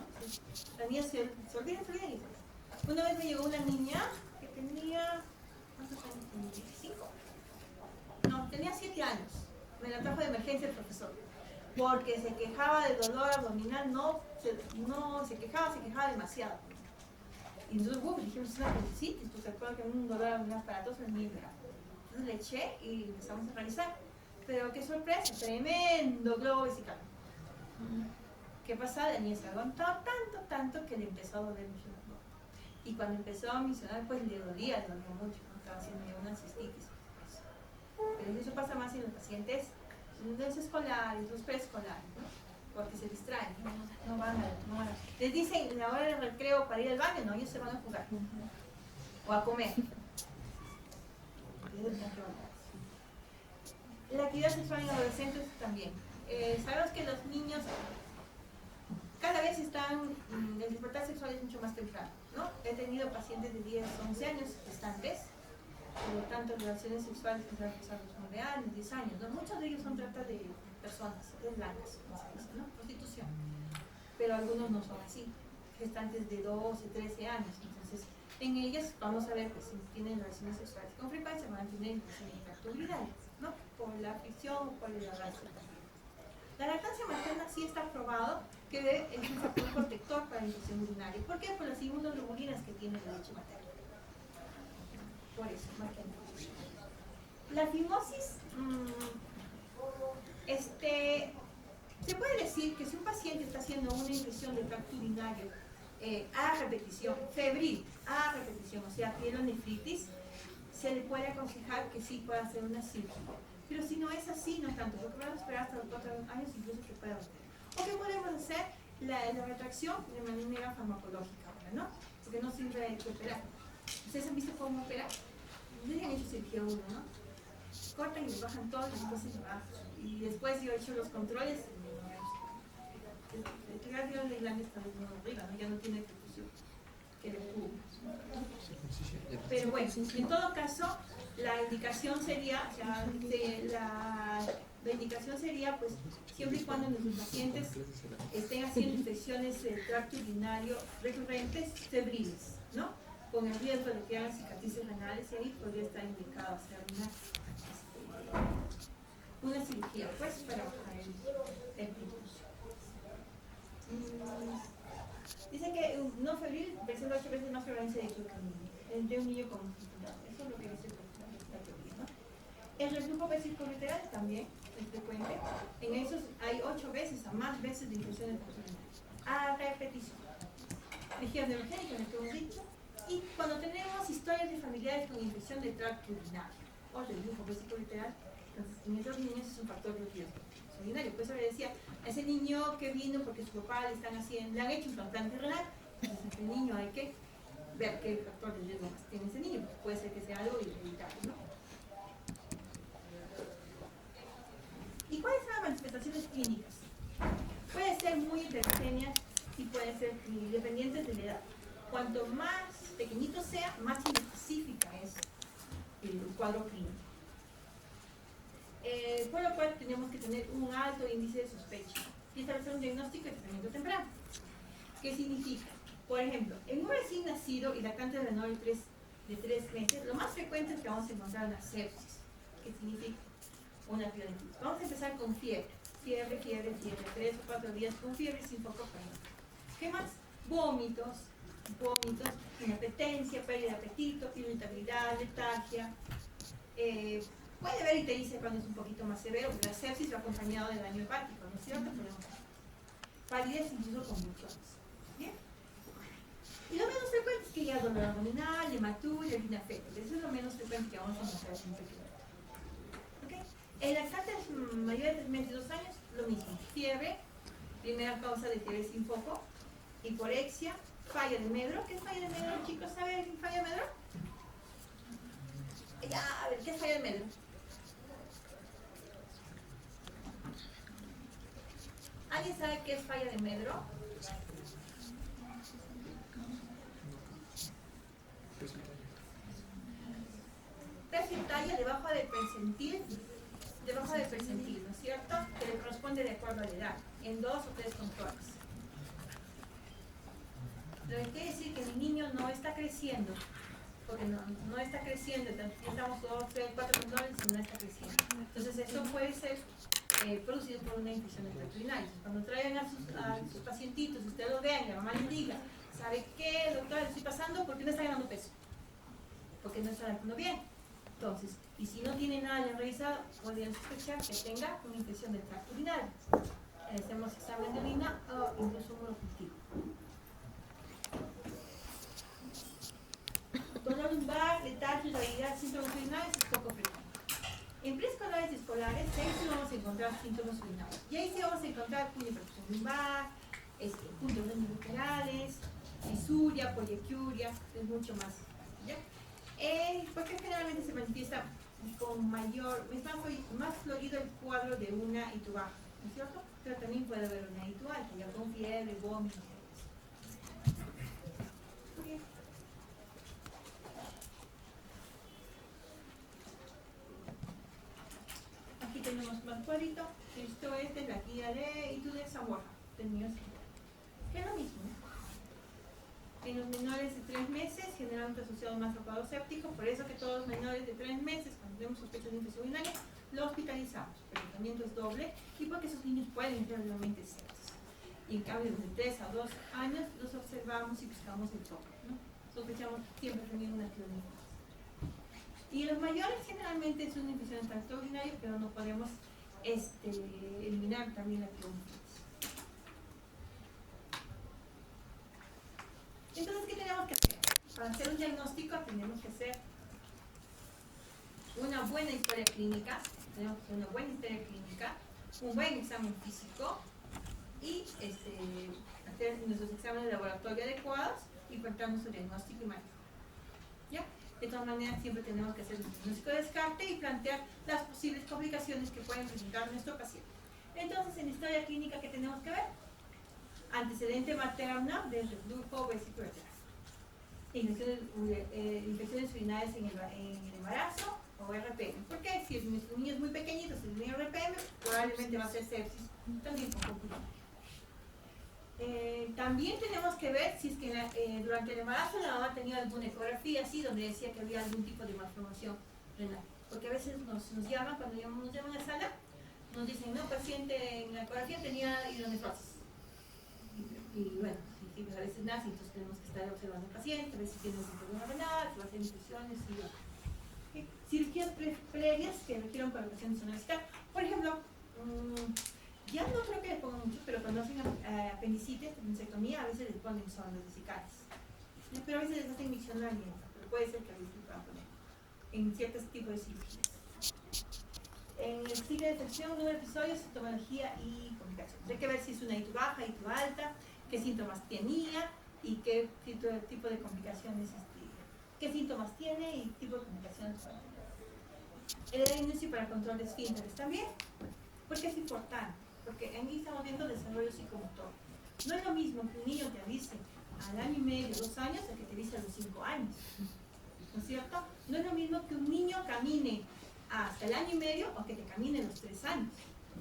Las niñas se olvidan y se. Una vez me llegó una niña que tenía, ¿cuántos años tenía? 5. No, tenía 7 años. Me la trajo de emergencia el profesor, porque se quejaba de dolor abdominal, se quejaba demasiado. Y nosotros dijimos, es una apendicitis, pues se acuerda que un dolor abdominal aparatoso es muy grave. Entonces le eché y empezamos a revisar. Pero qué sorpresa, tremendo globo vesical. ¿Qué pasa? La niña se aguantó tanto que le empezó a doler mucho el abdomen. Y cuando empezó a misionar, pues le dolía mucho, ¿no? Estaba haciendo una cistitis. Pero eso pasa más en los pacientes, los escolares, los preescolares, ¿no? Porque se distraen, no van a. Les dicen la hora del recreo para ir al baño, no, ellos se van a jugar o a comer. La actividad sexual en adolescentes también. Sabemos que los niños cada vez el despertar sexual es mucho más temprano, ¿no? He tenido pacientes de 10, 11 años gestantes, por lo tanto relaciones sexuales que se han pasado a los 9 años, 10 años, ¿no? Muchos de ellos son trata de personas, de blancas, como se dice, ¿no? Prostitución. Pero algunos no son así, gestantes de 12, 13 años, entonces en ellas vamos a ver que si tienen relaciones sexuales con frecuencia van a tener infección de tracto urinario, ¿no? Por la fricción o por el abrazo. La lactancia materna sí está probado que es un factor protector para la infección urinaria. ¿Por qué? Por las inmunoglobulinas que tiene la leche materna. Por eso, más que nada. La fimosis, se puede decir que si un paciente está haciendo una infección de tracto urinario a repetición, febril, a repetición, o sea, pielonefritis, se le puede aconsejar que sí pueda hacer una cirugía. Pero si no es así, no tanto, porque vamos a esperar hasta los 4 años incluso que pueda hacer. O que podemos hacer la retracción de manera farmacológica ahora, ¿no? Porque no sirve de operar. ¿Ustedes han visto cómo operar? Ustedes han hecho cirugía 1, ¿no? Cortan y les bajan todo y después se bajan. Y después yo he hecho los controles y el de glande está arriba, ¿no? Ya no tiene perfusión que le cubra. Pero bueno, en todo caso, La indicación sería, o sea, la indicación sería, pues, siempre y cuando nuestros pacientes estén haciendo infecciones del tracto urinario recurrentes, febriles, ¿no? Con el riesgo de que hagan cicatrices renales, y ahí podría estar indicado hacer una cirugía, pues, para bajar el virus. Dice que no febril presenta 8 veces más prevalencia de glucemia de un niño con enfermedad. Eso es lo que dice la teoría, ¿no? El reflujo vesicoureteral también es frecuente. En esos hay 8 veces a más veces de infecciones urinarias. A repetición. Vejigas neurogénicas, lo que hemos dicho. Y cuando tenemos historias de familiares con infección de tracto urinario o reflujo vesicoureteral, entonces en esos niños es un factor de riesgo urinario. Por eso le decía, ese niño que vino porque su papá le han hecho un trasplante renal, entonces ese niño hay que ver qué factor de riesgo tiene ese niño, porque puede ser que sea algo hereditario, ¿no? ¿Y cuáles son las manifestaciones clínicas? Pueden ser muy heterogéneas y pueden ser dependientes de la edad. Cuanto más pequeñito sea, más inespecífica es el cuadro clínico. Por lo cual tenemos que tener un alto índice de sospecha y establecer un diagnóstico de tratamiento temprano. ¿Qué significa? Por ejemplo, en un recién nacido y lactante menor de 3 meses, lo más frecuente es que vamos a encontrar una sepsis. ¿Qué significa? Una piolitis. Vamos a empezar con fiebre. Fiebre, 3 o 4 días con fiebre sin foco previo. ¿Qué más? Vómitos, inapetencia, pérdida de apetito, irritabilidad, letargia. Puede haber ictericia cuando es un poquito más severo, pero la sepsis va acompañado de daño hepático, ¿no es cierto? Palidez, incluso convulsiones. ¿Bien? Y lo menos frecuente es que haya dolor abdominal, hematuria, orina fétil. Eso es lo menos frecuente que vamos a encontrar en un pequeño. ¿Okay? En lactantes mayores de 3 meses y 2 años, lo mismo. Fiebre, primera causa de fiebre sin foco, hiporexia, falla de Medro. ¿Qué es falla de Medro, chicos? ¿Saben qué es falla de Medro? Ya, a ver, ¿qué es falla de Medro? ¿Alguien sabe qué es falla de Medro? Presentalia debajo del percentil, ¿no es cierto? Que le corresponde de acuerdo a la edad, en 2 o 3 controles. Lo que quiere decir que mi niño no está creciendo, porque no está creciendo, estamos 2, 3, 4 controles y no está creciendo. Entonces eso puede ser producido por una infección de tracto urinario. Cuando traigan a sus pacientitos, usted lo vea y la mamá les diga, ¿sabe qué, doctora, le estoy pasando? ¿Por qué no está ganando peso? Porque no está lactando bien. Entonces, y si no tiene nada de revisado, podrían sospechar que tenga una infección del tracto urinario. Hacemos examen de orina o incluso un urocultivo. Dolor lumbar, letargia, irritabilidad, síntomas urinarios es poco frecuente. En preescolares y escolares, ahí sí vamos a encontrar síntomas urinarios. Y ahí sí vamos a encontrar puño de percusión lumbar, puntos laterales, fisuria, poliacuria, es mucho más. ¿Ya? Porque generalmente se manifiesta con mayor, es más florido el cuadro de una itu baja, ¿no es cierto? Pero también puede haber una itu alta, ya con fiebre, vómitos. Aquí tenemos más cuadrito. Esto es de la guía de itu de Zamora, del niño, que es lo mismo, ¿no? En los menores de 3 meses, generalmente asociado más a cuadro séptico, por eso que todos los menores de 3 meses, cuando tenemos sospecha de infección urinaria, lo hospitalizamos. El tratamiento es doble y porque esos niños pueden ser realmente sepsis. Y en cambio, de 3 a 2 años, los observamos y buscamos el foco, ¿no? Sospechamos siempre también una piolitis. Y los mayores generalmente es una infección en tracto urinario, pero no podemos eliminar también la piolitis. Entonces, ¿qué tenemos que hacer? Para hacer un diagnóstico tenemos que hacer una buena historia clínica, un buen examen físico y hacer nuestros exámenes de laboratorio adecuados y plantear nuestro diagnóstico y manejo. ¿Ya? De todas maneras, siempre tenemos que hacer un diagnóstico de descarte y plantear las posibles complicaciones que pueden presentar nuestro paciente. Entonces, en historia clínica, ¿qué tenemos que ver? Antecedente materno de reflujo vesicoureteral. Infecciones urinarias en el embarazo, o RPM. ¿Por qué? Si el niño es muy pequeñito, si el niño es RPM, probablemente va a ser sepsis, también con poco. También tenemos que ver si es que durante el embarazo la mamá tenía alguna ecografía así donde decía que había algún tipo de malformación renal. Porque a veces nos llaman, cuando nos llaman a sala, nos dicen, no, paciente en la ecografía tenía hidronefrosis. Y bueno, si a veces nace, entonces tenemos que estar observando al paciente, a ver si tiene un problema renal, si va a hacer infusiones y cirugías previas que requieran colocación de zona vesical. Por ejemplo, ya no creo que le pongan mucho, pero cuando hacen apendicitis, apendicectomía, a veces les ponen sondas vesicales. Pero a veces les hacen micción alienta, pero puede ser que a veces lo puedan poner en ciertos tipos de cirugías. En el ciclo de detección, número de episodios, sintomología y complicaciones. Hay que ver si es una ITU baja, ITU alta, qué síntomas tenía y qué tipo de complicaciones qué síntomas tiene y tipo de complicaciones. El diagnóstico para control de esfínteres también, porque es importante, porque ahí estamos viendo desarrollo psicomotor. No es lo mismo que un niño te avise al año y medio, 2 años, a que te avise a los 5 años. ¿No es cierto? No es lo mismo que un niño camine hasta el año y medio o que te camine a los 3 años.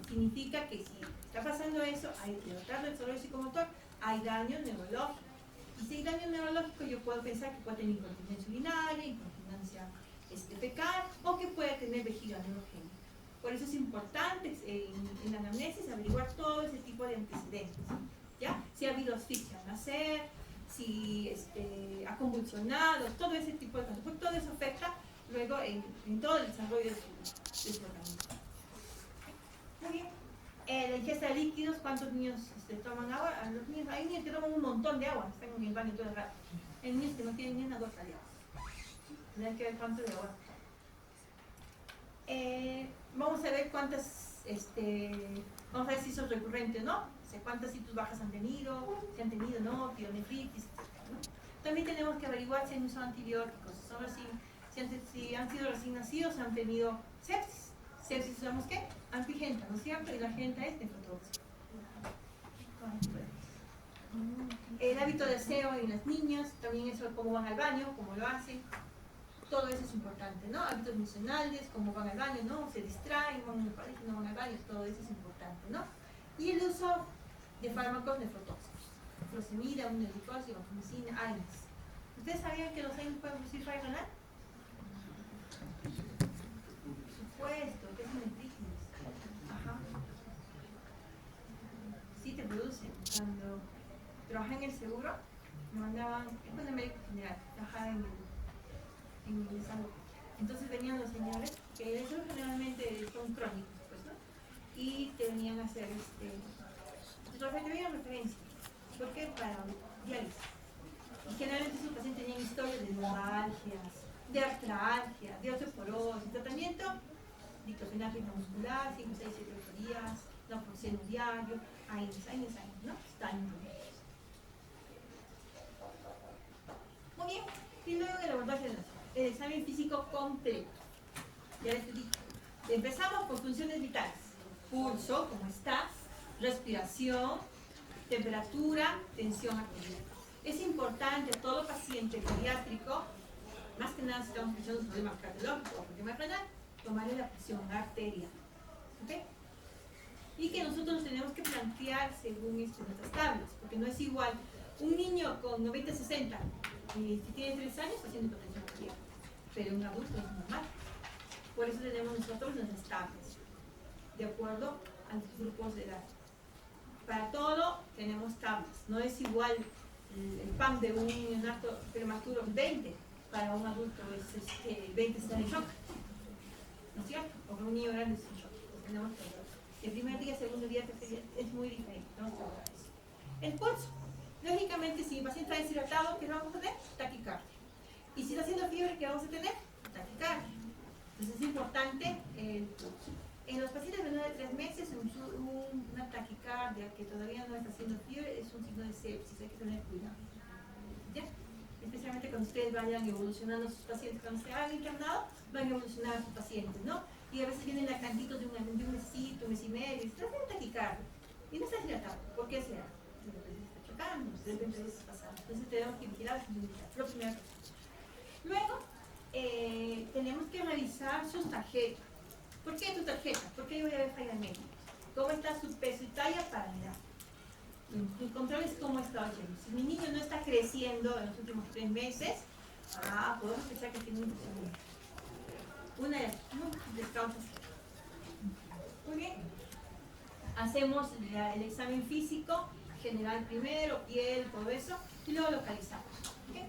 Significa que si está pasando eso, hay retardo del desarrollo psicomotor, hay daño neurológico. Y si hay daño neurológico, yo puedo pensar que puede tener incontinencia urinaria, incontinencia fecal, o que puede tener vejiga neurogénica. Por eso es importante en la anamnesis averiguar todo ese tipo de antecedentes. ¿Ya? Si ha habido asfixia al nacer, si ha convulsionado, todo ese tipo de cosas. Porque todo eso afecta luego en todo el desarrollo de su organismo. Muy bien. La ingesta de líquidos, ¿cuántos niños toman agua? Los niños, hay niños que toman un montón de agua, están en el baño todo el rato. Hay niños que no tienen ni una gota de agua. Tendrán que ver cuánto de agua. Vamos a ver cuántas, vamos a ver si eso es recurrente o no, o sea, cuántas citus bajas han tenido, si han tenido no, pielonefritis, etc. ¿no? También tenemos que averiguar si han usado antibióticos, si han sido recién nacidos, han tenido sepsis. Sepsis, ¿sabemos qué? Antigenta, ¿no es cierto? Y la agenta es nefrotóxica. El hábito de aseo en las niñas, también eso, cómo van al baño, cómo lo hacen. Todo eso es importante, ¿no? Hábitos emocionales, cómo van al baño, ¿no? Se distraen, van al colegio, no van al baño, todo eso es importante, ¿no? Y el uso de fármacos nefrotóxicos. Furosemida, unilicosis, vancomicina, AINES. ¿Ustedes sabían que los AINES pueden producir fallo renal? Por supuesto, que es una nefritis. Ajá. Sí te producen. Cuando trabajé en el seguro, me mandaban, es con el médico general, trabajaba en el salud. Entonces venían los señores, que eso generalmente son crónicos, pues, ¿no? Y te venían a hacer, te venían referencia. ¿Por qué? Para diálisis. Y generalmente esos pacientes tenían historias de lumbalgias, de artralgia, de osteoporosis, tratamiento, diclofenac intramuscular, 5, 6, 7, 8 días, naproxeno diario, años, ¿no? Están muy bien. Y luego el abordaje de el examen físico completo. Ya les dije. Empezamos con funciones vitales. Pulso, ¿cómo está? Respiración, temperatura, tensión arterial. Es importante a todo paciente pediátrico, más que nada si estamos pensando en un problema cardiológico o problema renal, tomarle la presión arterial. ¿Ok? Y que nosotros nos tenemos que plantear según nuestras tablas, porque no es igual un niño con 90-60, si tiene 3 años, está haciendo hipertensión arterial, pero un adulto es normal. Por eso tenemos nosotros nuestras tablas, de acuerdo a los grupos de edad. Para todo tenemos tablas, no es igual el PAM de un neonato prematuro 20, para un adulto es 20 está en shock, ¿no es cierto? O para un niño grande es en shock. Tenemos tablas. El primer día, segundo día, tercer día es muy diferente. Vamos a hablar de eso. El pulso. Lógicamente, si el paciente está deshidratado, ¿qué vamos a tener? Taquicardia. Y si está haciendo fiebre, ¿qué vamos a tener? Taquicardia. Entonces es importante el pulso. En los pacientes menores de 3 meses, una taquicardia que todavía no está haciendo fiebre es un signo de sepsis, hay que tener cuidado. ¿Ya? Especialmente cuando ustedes vayan evolucionando a sus pacientes, cuando se hagan internado, van a evolucionar a sus pacientes, ¿no? Y a veces vienen lactantitos de un mesito, un mes y medio, y están haciendo taquicardia. Y no está hidratado. ¿Por qué será? De repente se está chocando, de repente está pasando. Entonces tenemos que vigilar lo primero. Luego, tenemos que revisar sus tarjetas. ¿Por qué tu tarjeta? ¿Por qué voy a ver falla médica? ¿Cómo está su peso y talla para mirar? Controles cómo está oyendo. Si mi niño no está creciendo en los últimos 3 meses, podemos pensar que tiene un infección. Una de las causas. Muy bien. Hacemos el examen físico, general primero, piel, todo eso, y luego localizamos. ¿Okay?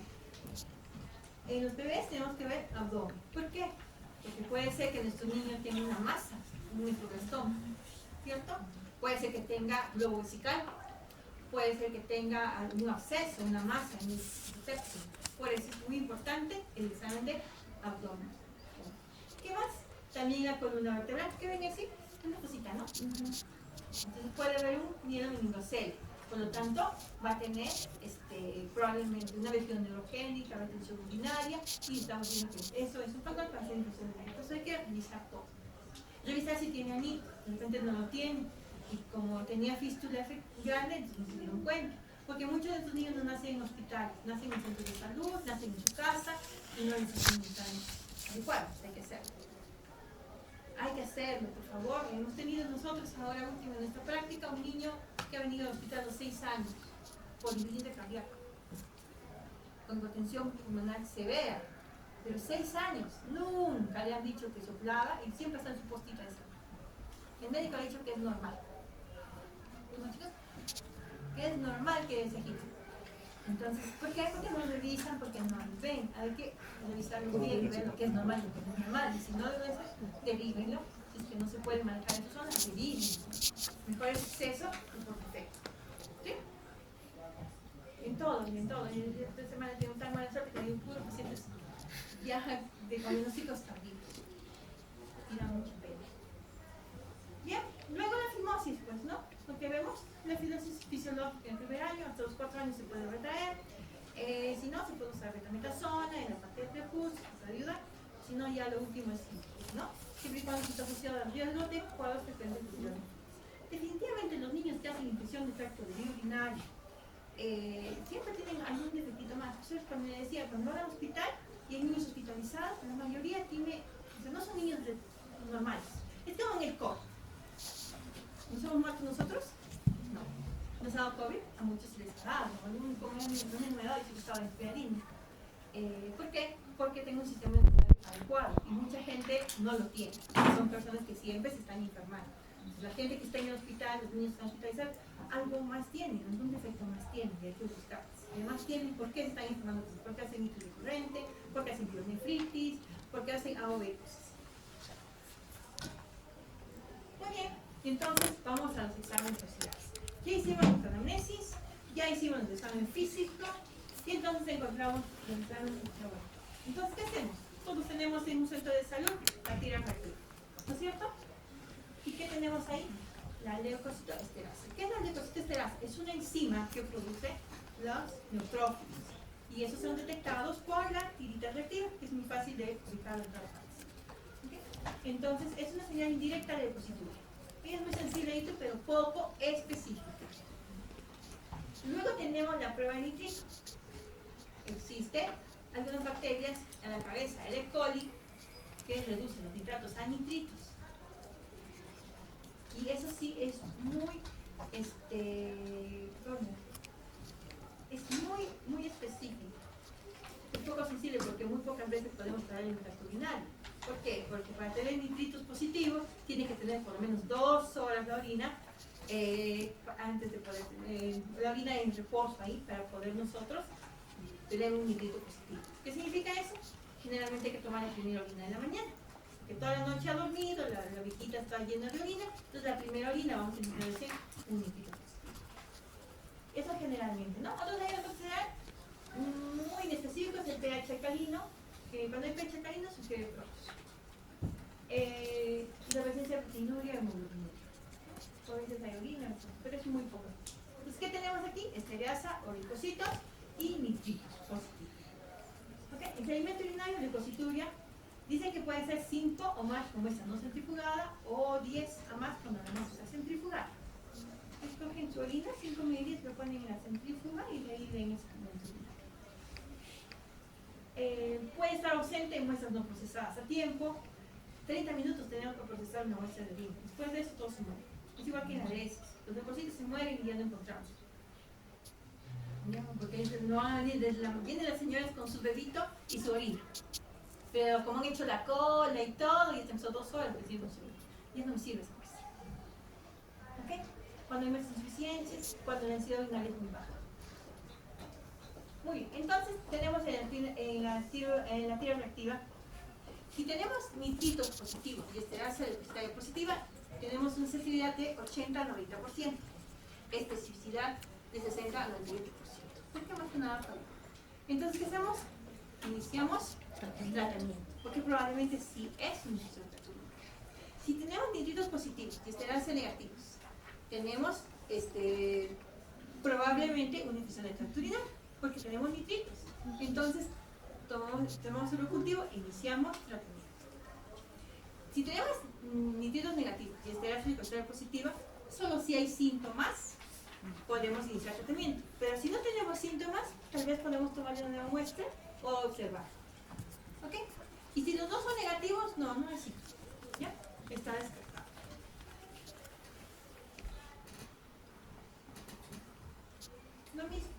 En los bebés tenemos que ver abdomen. ¿Por qué? Porque puede ser que nuestro niño tenga una masa, un microblastoma, ¿cierto? Puede ser que tenga globo vesical, puede ser que tenga algún absceso, una masa en el septum. Por eso es muy importante el examen de abdomen. ¿Qué más? También la columna vertebral. ¿Qué ven así? Una cosita, ¿no? Entonces puede haber un miedo meningocele. Por lo tanto, va a tener probablemente una lesión neurogénica, retención urinaria, y estamos viendo que eso es un factor para hacer infección urinaria. Entonces hay que revisar todo. Revisar si tiene anito, de repente no lo tiene. Y como tenía fístula grande, entonces no se dieron cuenta. Porque muchos de estos niños no nacen en hospitales, nacen en centros de salud, nacen en su casa y no necesitan un adecuado. Hay que hacerlo. Hay que hacerlo, por favor. Hemos tenido nosotros ahora último en nuestra práctica un niño que ha venido al hospital a los 6 años por insuficiencia cardíaca, con hipotensión pulmonar severa. Pero 6 años, nunca le han dicho que soplaba y siempre está en su postita de salud. El médico ha dicho que es normal. ¿No, chicos? Que es normal que se agite. Entonces, ¿por qué? Porque no revisan, porque no ven. Hay que revisarlo bien, ver lo que es normal y lo que no es normal. Y si no lo es, deríbenlo. Si es que no se puede manejar en su zona, deríbenlo. Mejor es exceso que por defecto. ¿Sí? En todo, y en todo. Esta semana tengo tan mala suerte que hay un puro pacientes ya de diagnósticos tardíos. Y da mucha pena. Bien, luego la fimosis, pues, ¿no? Porque vemos la fimosis fisiológica en el primer año, hasta los 4 años se puede retraer. Si no, se puede usar betametasona en la parte de prepus, para ayudar. Si no, ya lo último es simple, ¿no? Siempre y cuando se está asociado al riesgo de cuadros frecuentes de fibromialgia. Definitivamente los niños que hacen infección de tracto de vía urinaria siempre tienen algún defectito más. Entonces, cuando me decía, cuando van al hospital y hay niños hospitalizados, la mayoría tiene, o sea, no son niños normales. Es como en el COVID. ¿Nos hemos muerto nosotros? No. ¿Nos ha dado COVID? A muchos se les ha dado. Algún enfermedad y se les estaba despediendo. ¿Por qué? Porque tengo un sistema inmunitario adecuado y mucha gente no lo tiene. Son personas que siempre se están enfermando. La gente que está en el hospital, los niños que están hospitalizados, algo más tienen, algún defecto más tienen y hay que buscar. Además tienen, ¿por qué se están enfermando? Porque hacen mitos recurrente, porque hacen pielonefritis, porque hacen AOV. Muy bien, y entonces vamos a los exámenes sociales. Ya hicimos nuestra anamnesis, ya hicimos el examen físico, y entonces encontramos el examen psicológico. Entonces, ¿qué hacemos? Todos tenemos en un centro de salud la tira reactiva, ¿no es cierto? ¿Y qué tenemos ahí? La leucocitoesterasa. ¿Qué es la leucocitoesterasa? Es una enzima que produce los neutrófilos. Y esos son detectados por la tirita reactiva, que es muy fácil de ubicar en todas partes. ¿Okay? Entonces, es una señal indirecta de leucocitura. Es muy sencillito, pero poco específica. Luego tenemos la prueba de nitritos. Existen algunas bacterias en la cabeza, el E. coli, que reducen los nitratos a nitritos. Y eso sí es muy, muy específico. Es poco sensible porque muy pocas veces podemos traer el tracto urinario. ¿Por qué? Porque para tener nitritos positivos tiene que tener por lo menos 2 horas la orina antes de poder tener la orina en reposo ahí para poder nosotros tener un nitrito positivo. ¿Qué significa eso? Generalmente hay que tomar la primera orina en la mañana. Que toda la noche ha dormido, la viejita está llena de orina, entonces la primera orina vamos a introducir un nitrito positivo. Eso generalmente, ¿no? Otros hay que considerar muy inespecíficos el pH alcalino, que cuando hay pH alcalino sugiere protos. La presencia de proteinuria y hemoglobinuria. A veces hay orina, pero es muy poco. Entonces, ¿qué tenemos aquí? Estereasa, oligocitos y nitritos positivos. ¿Okay? El sedimento urinario, leucocituria, dicen que puede ser 5 o más como esta no centrifugada o 10 a más cuando la no está centrifugada. Escogen su orina, 5 mililitros, lo ponen en la centrífuga y de ahí ven ese sedimento urinario. puede estar ausente en muestras no procesadas a tiempo. 30 minutos tenemos que procesar una muestra de orina. Después de eso todo se muere. Es igual que en la heces. Los depósitos se mueren y ya no encontramos. Porque vienen las señoras con su bebito y su orina. Pero como han hecho la cola y todo, y están 2 horas recibiendo su orina. Ya no me sirve esa muestra. ¿Ok? Cuando hay muestras insuficientes, cuando la densidad urinaria es muy baja. Muy bien, entonces tenemos en la tira reactiva, si tenemos nitritos positivos y esterasa depositaria positiva, tenemos una sensibilidad de 80-90%, especificidad de 60-98%. ¿Por qué más que nada? Entonces, ¿qué hacemos? Iniciamos tratamiento, porque probablemente sí es un nitrito tratamiento. Si tenemos nitritos positivos y esterasa negativos, tenemos probablemente una infección de tracto urinario, porque tenemos nitritos. Entonces, tomamos el cultivo e iniciamos tratamiento. Si tenemos nitritos negativos y esterasa positiva, solo si hay síntomas podemos iniciar tratamiento. Pero si no tenemos síntomas, tal vez podemos tomarle una muestra o observar. ¿Ok? Y si los dos son negativos, no necesito. ¿Ya? Está descartado. Lo mismo.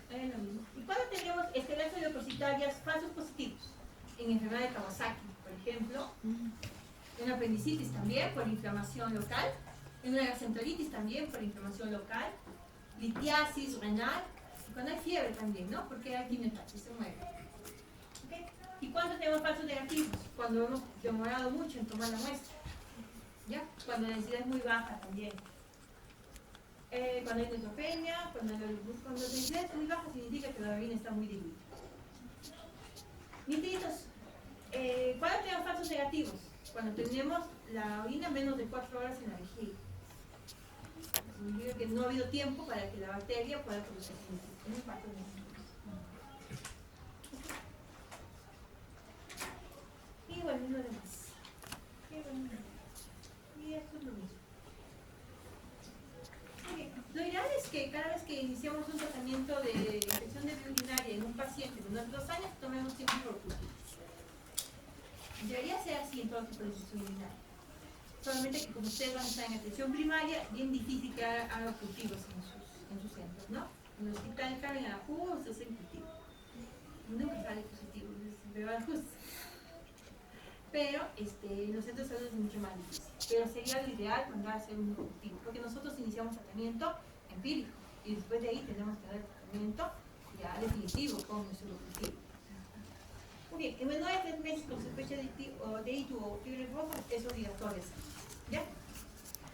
Lo mismo. ¿Y cuándo tenemos esterases depositarias falsos positivos? En enfermedad de Kawasaki, por ejemplo. En apendicitis también, por inflamación local. En una gastroenteritis también, por inflamación local. Litiasis renal. Y cuando hay fiebre también, ¿no? Porque hay quimiotaxis, se mueve. ¿Okay? ¿Y cuándo tenemos falsos negativos? Cuando hemos demorado mucho en tomar la muestra. ¿Ya? Cuando la densidad es muy baja también. Cuando hay neutropenia, cuando la densidad es muy baja, significa que la orina está muy diluida. Nitritos. ¿Cuándo tenemos falsos negativos? Cuando tenemos la orina menos de 4 horas en la vejiga. Significa que no ha habido tiempo para que la bacteria pueda producir nitritos. Y bueno, lo demás. Y esto es lo mismo. Lo ideal es que cada vez que iniciamos un tratamiento de infección de vía urinaria en un paciente de unos 2 años, tomemos siempre urocultivo. Debería ser así en todo tipo de infección urinaria. Solamente que como ustedes van a estar en atención primaria, bien difícil que hagan cultivos en sus centros, ¿no? En el hospital caben a jugos, se hacen cultivos. Nunca sale positivo, siempre van justos. Pero en los centros de salud es mucho más difícil. Pero sería lo ideal mandar a hacer un cultivo, porque nosotros iniciamos tratamiento empírico y después de ahí tenemos que dar tratamiento ya definitivo con nuestro cultivo. Muy bien, en menores de 3 meses con sospecha de ITU o fiebre roja es obligatorio. ¿Ya?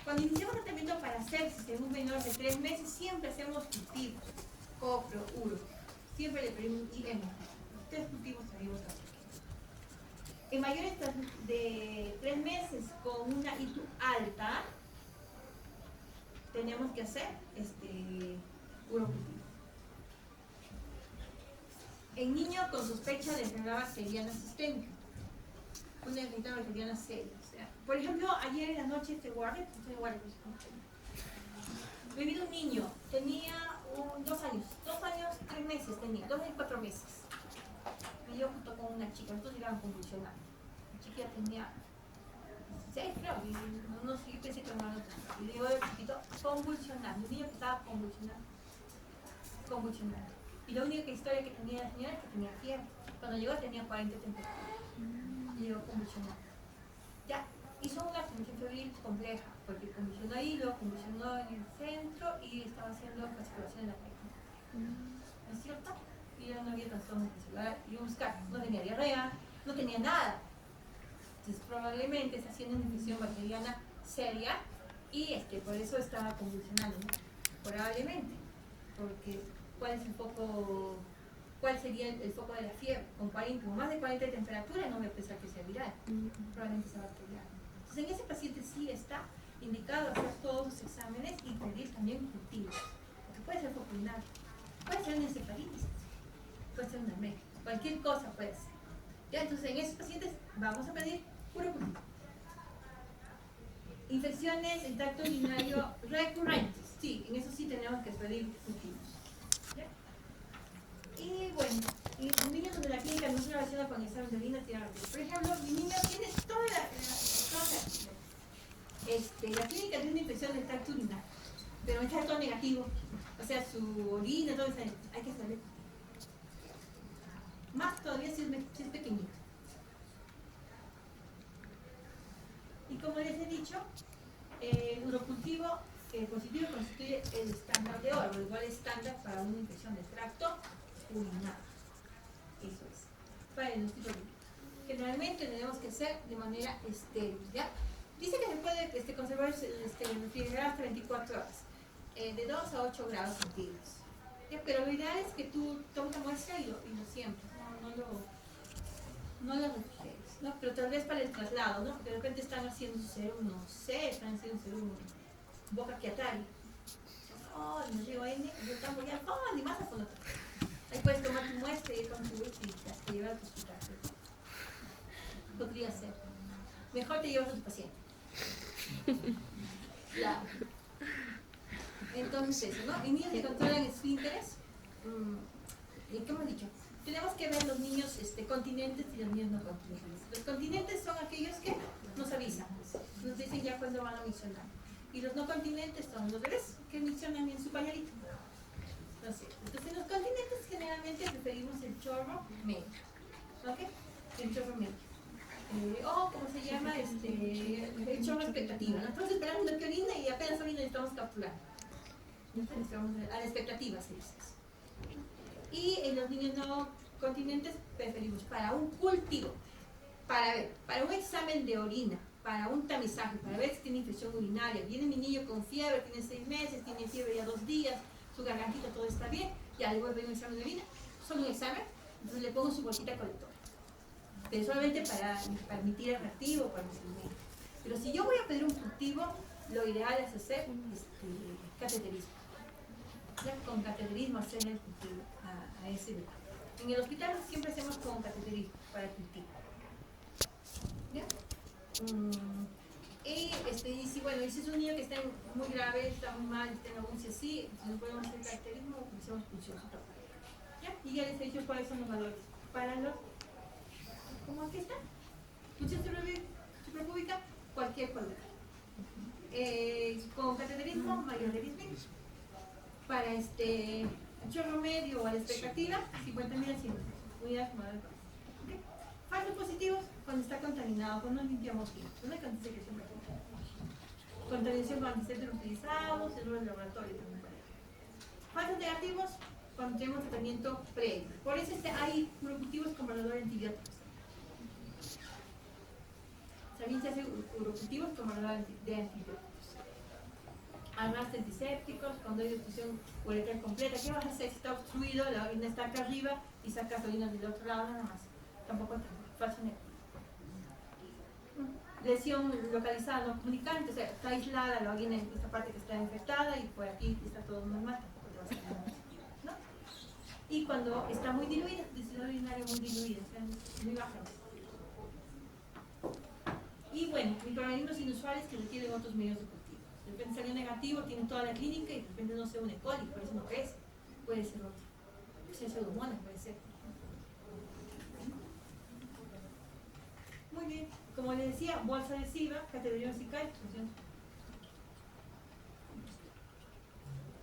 Cuando iniciamos tratamiento para sepsis en un menor de 3 meses, siempre hacemos cultivos, copro, uro. Siempre le pedimos IM. 3 cultivos salimos a hacer. En mayores de 3 meses con una ITU alta, tenemos que hacer urocultivo. En niños con sospecha de enfermedad bacteriana sistémica, una enfermedad bacteriana seria. O sea, por ejemplo, ayer en la noche me vino un niño, tenía 2 años, 3 meses tenía, 2 años 4 meses. Me dio junto con una chica, nosotros llegaban convulsionando. La chiquilla tenía 6, creo, y no sé, yo pensé que no era otra. Y digo, de chiquito, convulsionando, un niño que estaba convulsionando. Y la única historia que tenía la señora es que tenía fiebre. Cuando llegó tenía 40 temperaturas. Y llegó convulsionando. Ya, hizo una convulsión febril compleja, porque convulsionó ahí, luego convulsionó en el centro y estaba haciendo fasciculación en la pierna. ¿No es cierto? Y ya no había trastorno celular. Y buscar, no tenía diarrea, no tenía nada. Entonces probablemente está haciendo una infección bacteriana seria y por eso estaba convulsionando, ¿no? Probablemente, porque ¿cuál sería el foco de la fiebre? Con más de 40 de temperatura no voy a pensar que sea viral, probablemente sea bacteriano. Entonces en ese paciente sí está indicado hacer todos los exámenes y pedir también cultivos, porque puede ser foco urinario, puede ser una encefalitis, puede ser una anemia, cualquier cosa puede ser. ¿Ya? Entonces en esos pacientes vamos a pedir puro cultivo. Infecciones en tracto urinario recurrentes, sí, en eso sí tenemos que pedir cultivos. ¿Ya? Y bueno, niño con examen de orina tiene reactivo. Por ejemplo, mi niño tiene toda la clínica tiene una infección del tracto urinario, pero está todo negativo. O sea, su orina, todo eso, hay que saber. Más todavía si es pequeñito. Y como les he dicho, el urocultivo positivo constituye el estándar de oro, igual estándar para una infección del tracto urinario. Eso es. Para el diagnóstico. Generalmente tenemos que hacer de manera estéril, ¿ya? Dice que se puede conservar el refrigerador hasta 24 horas, de 2 a 8 grados centígrados. ¿Ya? Pero lo ideal es que tú tomes la muestra y lo siembres, no lo refrigeres, ¿no? Pero tal vez para el traslado, ¿no? De repente están haciendo su serum, no sé, están haciendo su serum boca quiatari. Oh, no llego ahí, yo estamos ya, oh, ni más a fondo. Ahí puedes tomar tu muestra y ir con tu bolsa y hasta llevar a tu hospital. Podría ser. Mejor te llevas a tu paciente. Claro. Entonces, ¿no? En niños que controlan esfínteres, ¿qué hemos dicho? Tenemos que ver los niños continentes y los niños no continentes. Los continentes son aquellos que nos avisan, nos dicen ya cuándo van a misionar. Y los no continentes son los bebés que misionan en su pañalito. Entonces, en los continentes generalmente preferimos el chorro medio. ¿Ok? El chorro medio. O, ¿cómo se llama? El chorro expectativa. Nosotros esperamos lo que orina y apenas orina estamos capturando. Entonces, a la expectativa se dice. Y en los niños no continentes preferimos para un cultivo, para un examen de orina, para un tamizaje, para ver si tiene infección urinaria. Viene mi niño con fiebre, tiene 6 meses, tiene fiebre ya 2 días, su gargantita todo está bien, ya le voy a pedir un examen de orina, solo un examen, entonces le pongo su bolsita colectora. Pero solamente para emitir el reactivo, para el. Pero si yo voy a pedir un cultivo, lo ideal es hacer cateterismo. Ya, con cateterismo hacer el cultivo a ese bebé. En el hospital siempre hacemos con cateterismo para el cultivo. ¿Ya? Y si es un niño que está muy grave, está muy mal, está en algún así, si no podemos hacer cateterismo, hacemos punción suprapúbica. ¿Ya? Y ya les he dicho cuáles son los valores. Para los, ¿cómo aquí está? Punción suprapúbica, cualquier color. Con cateterismo, mayor de 10.000. Para el chorro medio o a la expectativa, 50.000 a 100.000 unidades por cada. ¿Okay? Falsos positivos cuando está contaminado, cuando no limpiamos bien. No hay secreción de contaminación con antisépticos utilizados, errores de laboratorio también. Falsos negativos cuando tenemos tratamiento previo. Por eso hay urocultivos con valor de antibióticos. También se hace urocultivos con valor de antibióticos. Además de antisépticos, cuando hay obstrucción ureteral completa, ¿qué vas a hacer si está obstruido? La orina está acá arriba y sacas orina del otro lado, nada más. Tampoco falso negativo. Lesión localizada no comunicante, o sea, está aislada la orina en esta parte que está infectada y por aquí está todo normal, tampoco te va a salir nada positivo, ¿no? Y cuando está muy diluida, densidad urinaria muy diluida, o sea, muy baja. Y bueno, microorganismos inusuales que requieren otros medios de cultivo. De repente salió negativo, tiene toda la clínica y de repente no sea un E. coli, por eso no crece. Puede ser otro. Puede ser pseudomonas, puede ser. Muy bien. Como les decía, bolsa adhesiva, categoría musical, función.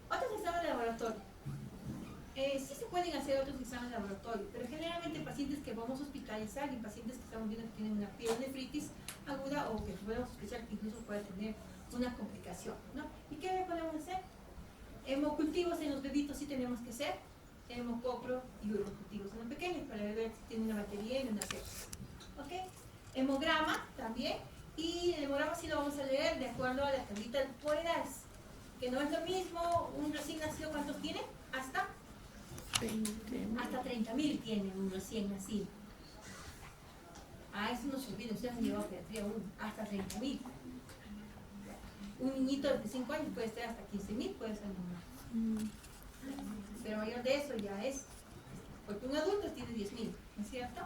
Otros exámenes de laboratorio. Sí se pueden hacer otros exámenes de laboratorio, pero generalmente pacientes que vamos a hospitalizar y pacientes que estamos viendo que tienen una pielonefritis aguda o que podemos sospechar que incluso puede tener una complicación, ¿no? ¿Y qué podemos hacer? Hemocultivos en los bebitos sí tenemos que hacer, hemocopro y urocultivos en los pequeños para ver si tienen una bacteria y una sepsis. ¿Ok? Hemograma también, y el hemograma sí lo vamos a leer de acuerdo a la tablita por edades, que no es lo mismo un recién nacido, ¿cuántos tiene? Hasta 30.000 tiene un recién nacido. Eso no se olvida, ustedes han llevado pediatría 1, hasta 30.000. Un niñito de 5 años puede ser hasta 15.000, puede ser normal. Pero mayor de eso ya es, porque un adulto tiene 10.000, ¿no es cierto?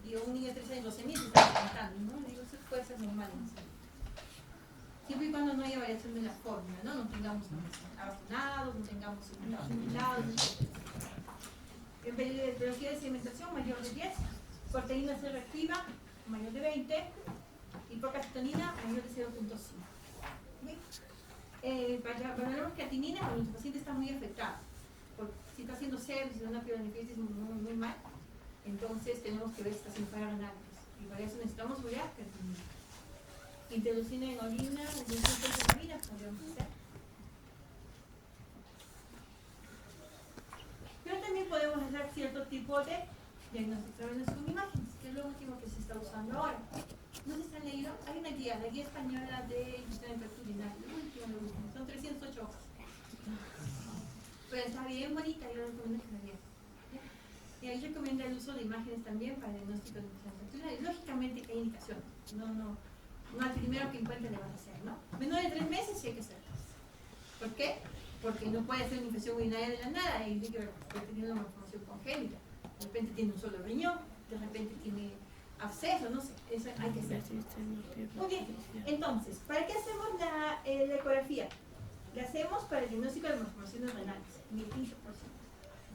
Y un niño de 3 años 12.000 se está contando, ¿no? Digo, eso puede ser normal en eso. Siempre y cuando no haya variación de la fórmula, ¿no? No tengamos abastonados, no tengamos segmentados, etc. En velocidad de sedimentación mayor de 10, Proteína C reactiva, mayor de 20, y procalcitonina, mayor de 0.5. Valoramos creatinina cuando nuestro paciente está muy afectado. Si está haciendo sepsis, si una pielonefritis muy mal, entonces tenemos que ver si está haciendo fallas renales. Y para eso necesitamos urea creatinina. Interleucina en orina, interleucina en orina, podríamos hacer. Pero también podemos hacer cierto tipo de diagnósticos con imágenes, que es lo último que se está usando ahora. ¿No se han leído? Hay una guía, la guía española de infección intestinal, lo último, son 308 hojas. Pero está bien bonita, yo recomiendo que la vean. Y ahí recomienda el uso de imágenes también para el diagnóstico de infección intestinal. Lógicamente que hay indicaciones, no al primero que encuentre le van a hacer, ¿no? Menor de 3 meses sí hay que hacerlo. ¿Por qué? Porque no puede ser una infección urinaria de la nada y dice que puede tener una malformación congénita. De repente tiene un solo riñón, de repente tiene absceso, no sé, eso hay que hacer. Muy bien, entonces, ¿para qué hacemos la ecografía? La hacemos para el diagnóstico de malformaciones renales, en el 15%.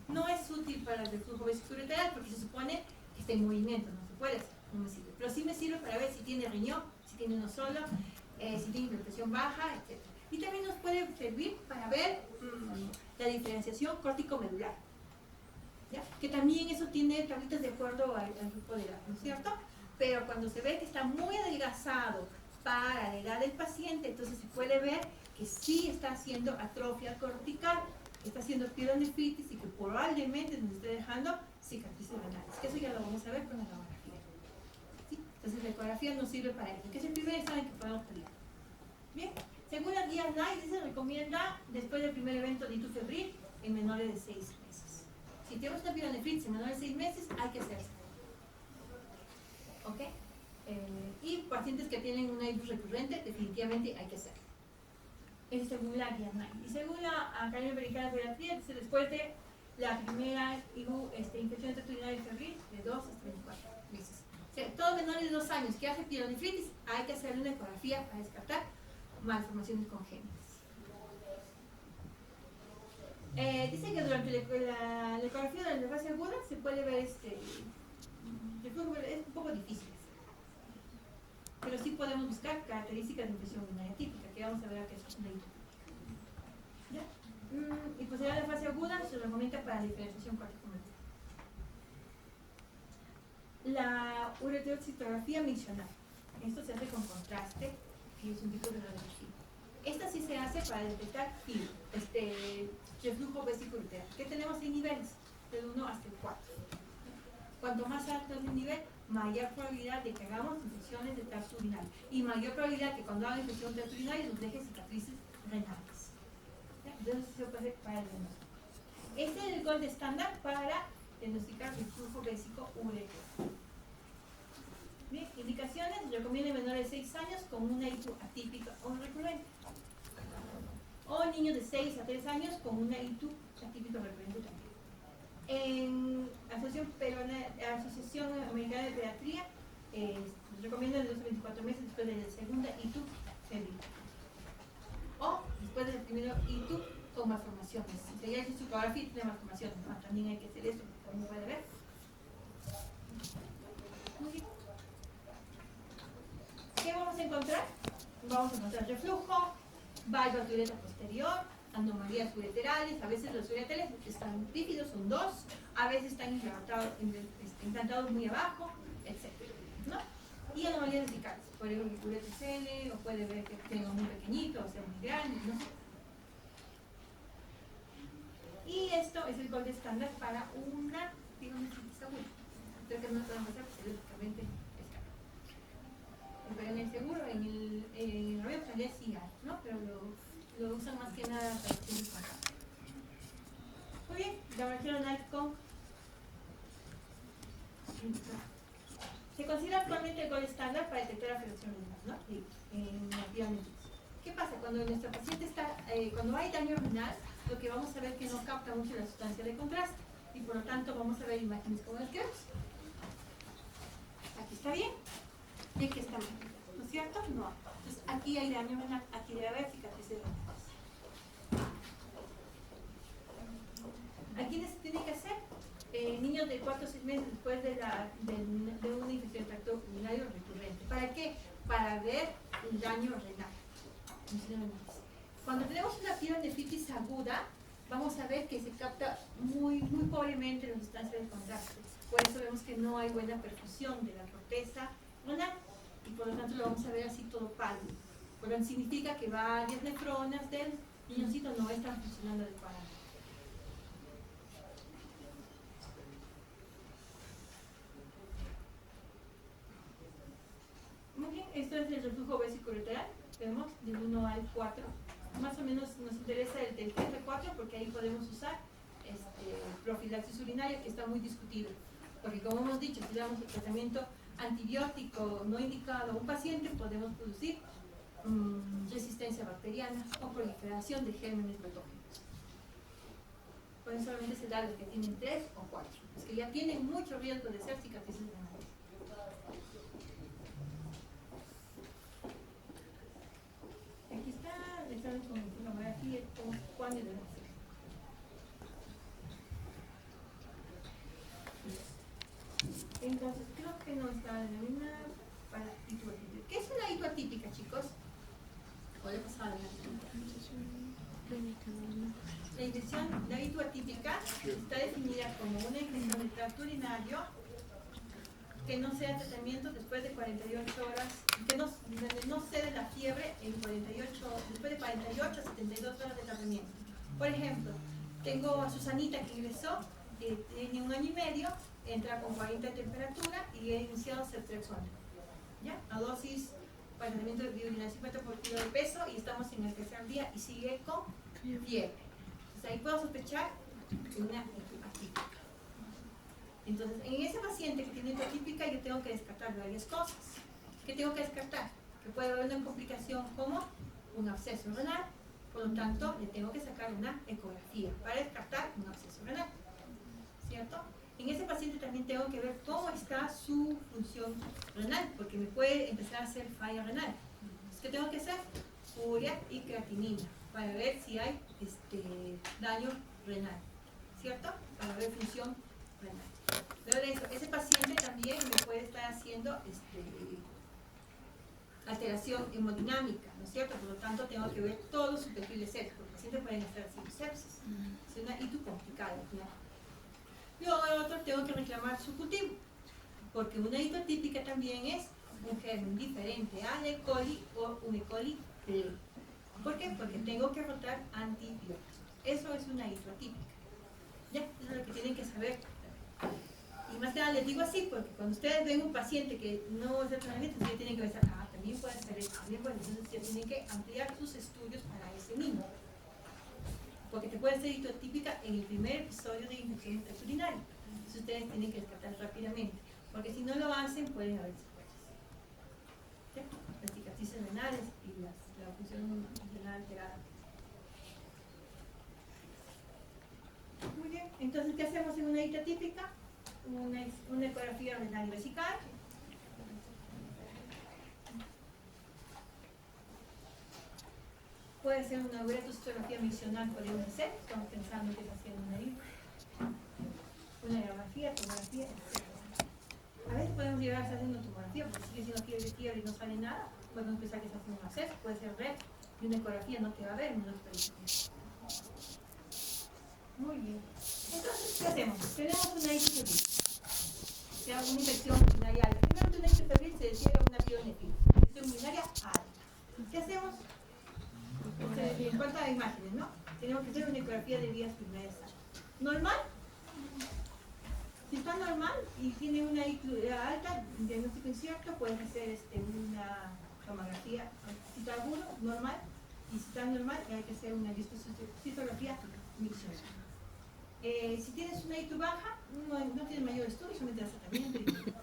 No es útil para el reflujo vesicoureteral porque se supone que está en movimiento, no se puede hacer, no me sirve. Pero sí me sirve para ver si tiene riñón, si tiene uno solo, si tiene presión baja, etc. Y también nos puede servir para ver la diferenciación córtico-medular. ¿Ya? Que también eso tiene tablitas de acuerdo al grupo de edad, ¿no es cierto? Pero cuando se ve que está muy adelgazado para la edad del paciente, entonces se puede ver que sí está haciendo atrofia cortical, que está haciendo pielonefritis y que probablemente nos esté dejando cicatrices renales. Que eso ya lo vamos a ver con la ecografía. ¿Sí? Entonces la ecografía nos sirve para eso, que es el primer examen que podemos pedir. Bien, según las guías NICE se recomienda después del primer evento de ictus febril en menores de 6 meses. Si tenemos una pielonefritis en menores de 6 meses, hay que hacerse. ¿Ok? Y pacientes que tienen una ictus recurrente, definitivamente hay que hacerlo. Eso según la guía NICE. Y según la Academia Americana de Pediatría, después de la primera infección intestinal febril, de 2 hasta 24 meses. O sea, todos menores de 2 años que hacen pielonefritis, hay que hacerle una ecografía para descartar malformaciones congénitas. Dice que durante la ecografía de la fase aguda se puede ver es un poco difícil, pero sí podemos buscar características de infección urinaria típica, que vamos a ver que es una ¿ya? Y posterior a la fase aguda se recomienda para la diferenciación córtico-medular. La ureterocitografía miccional. Esto se hace con contraste, que es un tipo de radiografía. Esta sí se hace para detectar reflujo vesicoureteral, que tenemos en niveles, del 1 hasta el 4. Cuanto más alto es el nivel, mayor probabilidad de que hagamos infecciones de tracto urinario y mayor probabilidad que cuando haga infección de tracto urinario nos deje cicatrices renales. Entonces se puede hacer para el diagnóstico. Este es el gold estándar para diagnosticar reflujo vesicoureteral. Bien, indicaciones, recomienda menores de 6 años con una ictus atípica o recurrente. O niños de 6 a 3 años con una ictus atípica o recurrente también. En Asociación Americana de Pediatría, recomiendan de 2 a 24 meses después de la segunda ictus febril. O después del primer ictus con malformaciones. Si ya es su ecografía y tiene malformaciones, ¿no? También hay que hacer esto, como puede ver. Muy bien. ¿Qué vamos a encontrar? Vamos a encontrar reflujo, valvas de uretra posterior, anomalías ureterales, a veces los ureteres están rígidos, son 2, a veces están implantados muy abajo, etc. ¿no? Y anomalías vesicales, puede ver un uretrecele, o puede ver que tenga muy pequeñito, o sea muy grande, ¿no? Y esto es el gold estándar para una pielonefritis aguda. Creo que no lo podemos hacer porque lógicamente pero en el seguro, en el radio tal vez sí hay, ¿no? Pero lo usan más que nada para pacientes con cáncer. Muy bien, laboratorio NICE. Se considera actualmente el gold estándar para detectar afección renal, ¿no? En la pielonefritis. ¿Qué pasa? Cuando nuestro paciente está, cuando hay daño renal, lo que vamos a ver es que no capta mucho la sustancia de contraste y por lo tanto vamos a ver imágenes como las que vemos. Aquí está bien. Y aquí está bien, ¿no es cierto? No. Entonces aquí hay daño renal, aquí debe haber cicatrices renales. ¿A quiénes se tiene que hacer? niños de 4 o 6 meses después de una infección de tracto urinario recurrente. ¿Para qué? Para ver el daño renal. Cuando tenemos una pielonefritis aguda, vamos a ver que se capta muy pobremente la sustancia de contacto. Por eso vemos que no hay buena perfusión de la corteza renal y por lo tanto lo vamos a ver así todo pálido. Por lo tanto significa que varias nefronas del niñocito no están funcionando adecuadamente. Muy bien, esto es el reflujo vesicoureteral, vemos del 1 al 4. Más o menos nos interesa el del 3 al 4 porque ahí podemos usar profilaxis urinaria, que está muy discutido. Porque como hemos dicho, si damos el tratamiento antibiótico no indicado a un paciente, podemos producir resistencia bacteriana o proliferación de gérmenes patógenos. Por eso solamente se da los que tienen 3 o 4, los que ya tienen mucho riesgo de ser cicatrices renales. Aquí está el examen con tomografía con Juan de la. Entonces, creo que no está en una para hitoatípica. ¿Qué es una hitoatípica, chicos? ¿Puede pasar la infección, la hitoatípica está definida como una infección del tracto urinario que no sea tratamiento después de 48 horas, que no cede la fiebre en 48, después de 48 a 72 horas de tratamiento. Por ejemplo, tengo a Susanita que ingresó, tiene 1 año y medio, entra con 40 de temperatura y he iniciado ceftriaxona, ¿ya? A dosis para tratamiento de biurina 50 por kilo de peso y estamos en el tercer día y sigue con fiebre. Entonces ahí puedo sospechar una hitoatípica. Entonces, en ese paciente que tiene hitoatípica yo tengo que descartar varias cosas. ¿Qué tengo que descartar? Que puede haber una complicación como un absceso renal, por lo tanto le tengo que sacar una ecografía para descartar un absceso renal, ¿cierto? En ese paciente también tengo que ver cómo está su función renal, porque me puede empezar a hacer falla renal. Entonces, ¿qué tengo que hacer? Urea y creatinina, para ver si hay daño renal, ¿cierto? Para ver función renal. Luego de eso, ese paciente también me puede estar haciendo alteración hemodinámica, ¿no es cierto? Por lo tanto, tengo que ver todo su perfil de sepsis, porque el paciente puede estar haciendo sepsis. Es una ITU complicada, ¿no? Luego de otro, tengo que reclamar su cultivo, porque una hitoatípica también es un germen diferente al E. coli o un E. coli leve. ¿Por qué? Porque tengo que rotar antibióticos. Eso es una hitoatípica. Ya, eso es lo que tienen que saber. Y más que nada les digo así, porque cuando ustedes ven un paciente que no es de tratamiento, ustedes tienen que pensar, también puede ser eso, también puede ser. Entonces, ya tienen que ampliar sus estudios para ese niño. Porque te puede ser hitoatípica en el primer episodio de infección urinaria. Entonces ustedes tienen que descartar rápidamente, porque si no lo hacen pueden haber secuelas. ¿Sí? Las cicatrices renales y la función renal alterada. Muy bien, entonces ¿qué hacemos en una hitoatípica? Una ecografía renal y vesical. Puede ser una uretoscopia miccional, podemos hacer, estamos pensando que está haciendo una ecografía, tomografía, etc. A veces podemos llegar a estar haciendo tomografía, porque sigue siendo fiebre y no sale nada, podemos pensar que está haciendo un absceso, puede ser red, y una ecografía no te va a ver en una experiencia. Muy bien. Entonces, ¿qué hacemos? Tenemos una hitoatípica, o sea, una infección urinaria alta. Primero, una hitoatípica se desciende a una pielonefritis, infección urinaria alta. ¿Qué hacemos? En cuanto a imágenes, ¿no? Tenemos que hacer una ecografía de vías urinarias normal. Si está normal y tiene una IQ alta, diagnóstico incierto, pueden hacer una tomografía, si está agudo, normal, y si está normal, hay que hacer una citografía miccional. Si tienes una IQ baja, no tienes mayor estudio, solamente das tratamiento.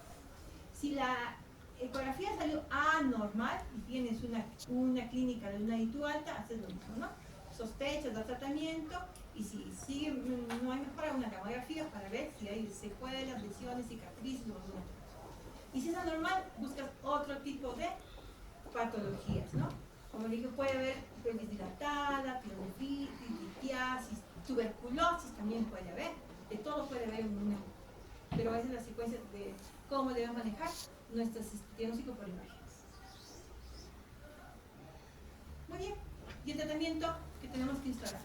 Si la ecografía salió anormal y tienes una clínica de una ITU alta, haces lo mismo, ¿no? Sospechas, das tratamiento y si sigue, no hay mejora, una tomografía para ver si hay secuelas, lesiones, cicatrices o alguna otra cosa. Y si es anormal, buscas otro tipo de patologías, ¿no? Como dije, puede haber pelvis dilatada, pielonefritis, litiasis, tuberculosis también puede haber, de todo puede haber en una pero esa es la secuencia de cómo debemos manejar nuestro diagnóstico por imagen. Muy bien, y el tratamiento que tenemos que instaurar.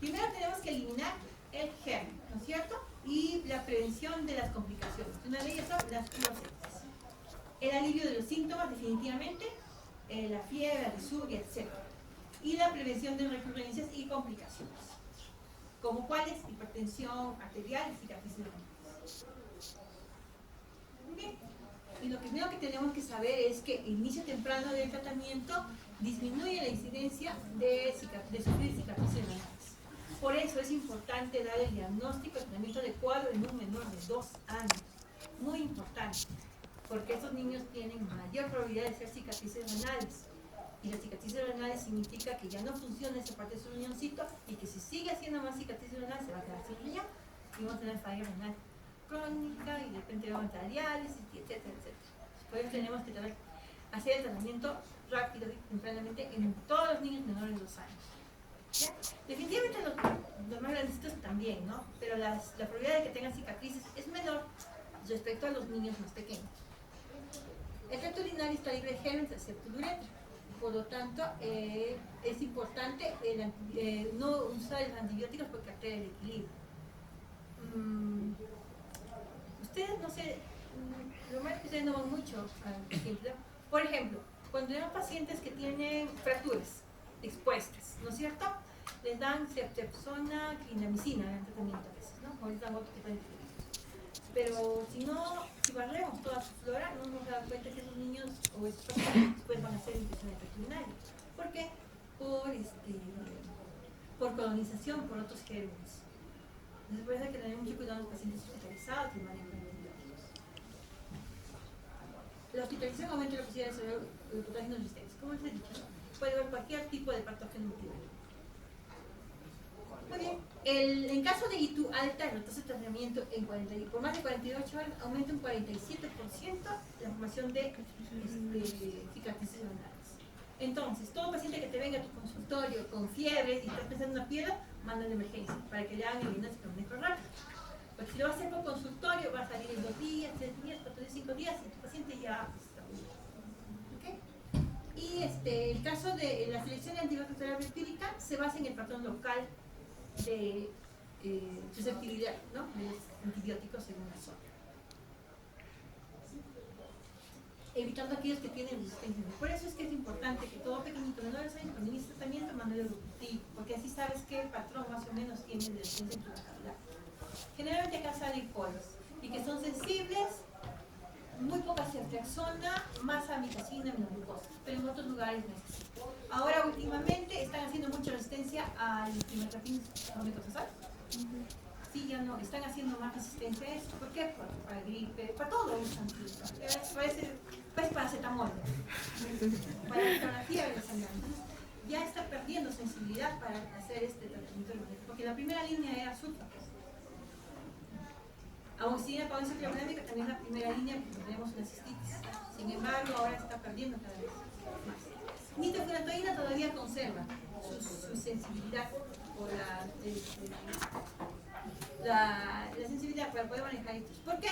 Primero tenemos que eliminar el germen, ¿no es cierto? Y la prevención de las complicaciones. Una de ellas son las clocetas. El alivio de los síntomas, definitivamente, la fiebre, la disuria, etc. Y la prevención de recurrencias y complicaciones. ¿Como cuáles? Hipertensión arterial y cicatrices renales. Muy bien. Y lo primero que tenemos que saber es que el inicio temprano del tratamiento disminuye la incidencia de sufrir cicatrices renales. Por eso es importante dar el diagnóstico y tratamiento adecuado en un menor de 2 años. Muy importante, porque estos niños tienen mayor probabilidad de ser cicatrices renales. Y las cicatrices renales significa que ya no funciona esa parte de su riñoncito y que si sigue haciendo más cicatrices renales se va a quedar sin riñón y vamos a tener falla renal crónica y de repente vamos a tener diálisis, etcétera, etcétera. Por eso tenemos que hacer el tratamiento rápido y tempranamente en todos los niños menores de 2 años. ¿Ya? Definitivamente los más grandecitos también, ¿no? Pero la probabilidad de que tengan cicatrices es menor respecto a los niños más pequeños. El tracto urinario está libre de gérmenes excepto el uretra. Por lo tanto, es importante no usar los antibióticos porque altera el equilibrio. Ustedes, no sé, lo más que ustedes no van mucho al ejemplo. Por ejemplo, cuando tenemos pacientes que tienen fracturas expuestas, ¿no es cierto? Les dan ceftriaxona, clindamicina en el tratamiento a veces, ¿no? O les dan otro tipo de antibióticos. Pero si barremos toda su flora, no nos damos cuenta que esos niños o esos pacientes después van a hacer infección de tracto urinario. ¿Por qué? Por colonización por otros gérmenes. Entonces, por eso hay que tener mucho cuidado en los pacientes hospitalizados que manejan antibióticos. La hospitalización aumenta la posibilidad de desarrollar patógenos resistentes. Como les he dicho, puede haber cualquier tipo de patógeno multivalente. Muy bien. En caso de ITU alta, el tasa de tratamiento por más de 48 horas aumenta un 47% la formación de cicatrices renales. Entonces, todo paciente que te venga a tu consultorio con fiebre y estás pensando en una piedra, manda en emergencia para que le hagan el diagnóstico rápido. Porque si lo vas a hacer por consultorio, va a salir en 2 días, 3 días, 4 días, 5 días y tu paciente ya está muy bien. ¿Okay? Y el caso de la selección de antibióticos terapia empírica se basa en el patrón local de susceptibilidad, ¿no? De los antibióticos según la zona. Evitando aquellos que tienen resistencia. Por eso es que es importante que todo pequeñito menor de 2 años, cuando inicie tratamiento, mande el educativo, porque así sabes qué patrón más o menos tiene de resistencia en tu localidad. Generalmente acá salen colos y que son sensibles, muy poca ceftriaxona, más amicacina, menos glucosa, pero en otros lugares necesitan. Ahora últimamente están haciendo mucha resistencia al trimetrafin metoclopramide. Sí, ya no, están haciendo más resistencia a eso. ¿Por qué? Para gripe, para todo usan. Parece paracetamol. Para la fiebre sangrante. Ya está perdiendo sensibilidad para hacer este tratamiento, porque la primera línea era azúcar. Amoxicilina para una clorodinámica también es la primera línea porque tenemos una cistitis. Sin embargo, ahora está perdiendo cada vez más. Nitrofurantoína todavía conserva su sensibilidad por la sensibilidad para poder manejar esto. ¿Por qué?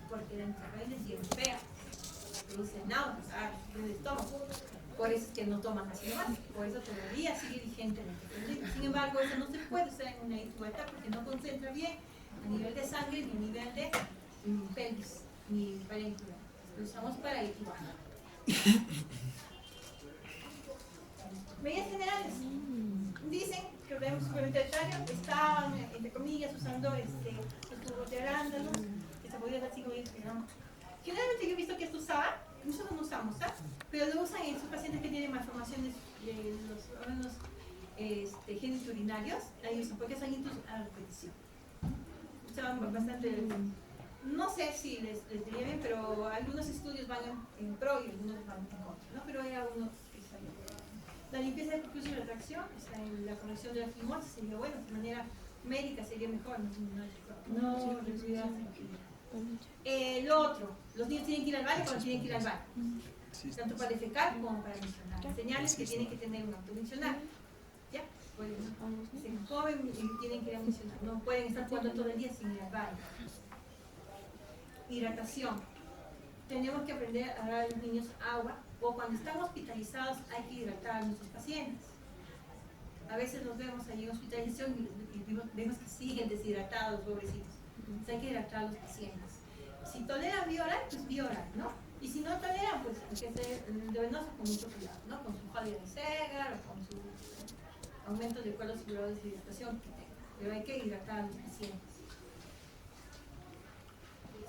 Porque la nitrofurantoína es bien fea, produce náuseas, el estómago. Por eso es que no toman así más, por eso todavía sigue vigente la nitrofurantoína. Sin embargo, eso no se puede usar en una alta porque no concentra bien a nivel de sangre ni a nivel de pelvis ni parénquima. Lo usamos para ITU baja. Medidas generales. Dicen que el suplementario estaban, entre comillas, usando los tubos de arándanos, que se podía dar 5 días. Generalmente yo he visto que esto usaba, nosotros no usamos, ¿sabes? Pero lo usan en esos pacientes que tienen malformaciones de los órganos genitourinarios, ahí usan, porque son intus a repetición. Usaban bastante, no sé si les diría bien, pero algunos estudios van en pro y algunos van en contra, ¿no? Pero hay algunos que salen. La limpieza de percusión y retracción, está en la corrección de la fimosis, sería bueno, de manera médica sería mejor, no recibir lo otro, los niños tienen que ir al baño cuando tienen que ir al baño, tanto para defecar como para mencionar. Señales que tienen que tener un acto mencionar. ¿Ya? Pues, se joven y tienen que ir a mencionar, no pueden estar jugando todo el día sin ir al baño. hidratación. Tenemos que aprender a dar a los niños agua, o cuando están hospitalizados hay que hidratar a nuestros pacientes. A veces los vemos ahí en hospitalización y vemos que siguen deshidratados, pobrecitos. Entonces hay que hidratar a los pacientes. Si toleran vía oral, pues vía oral, ¿no? Y si no toleran, pues hay que ser de venoso con mucho cuidado, ¿no? Con su Holiday Segar o con su aumento de cuadros asegurados de hidratación que tenga. Pero hay que hidratar a los pacientes.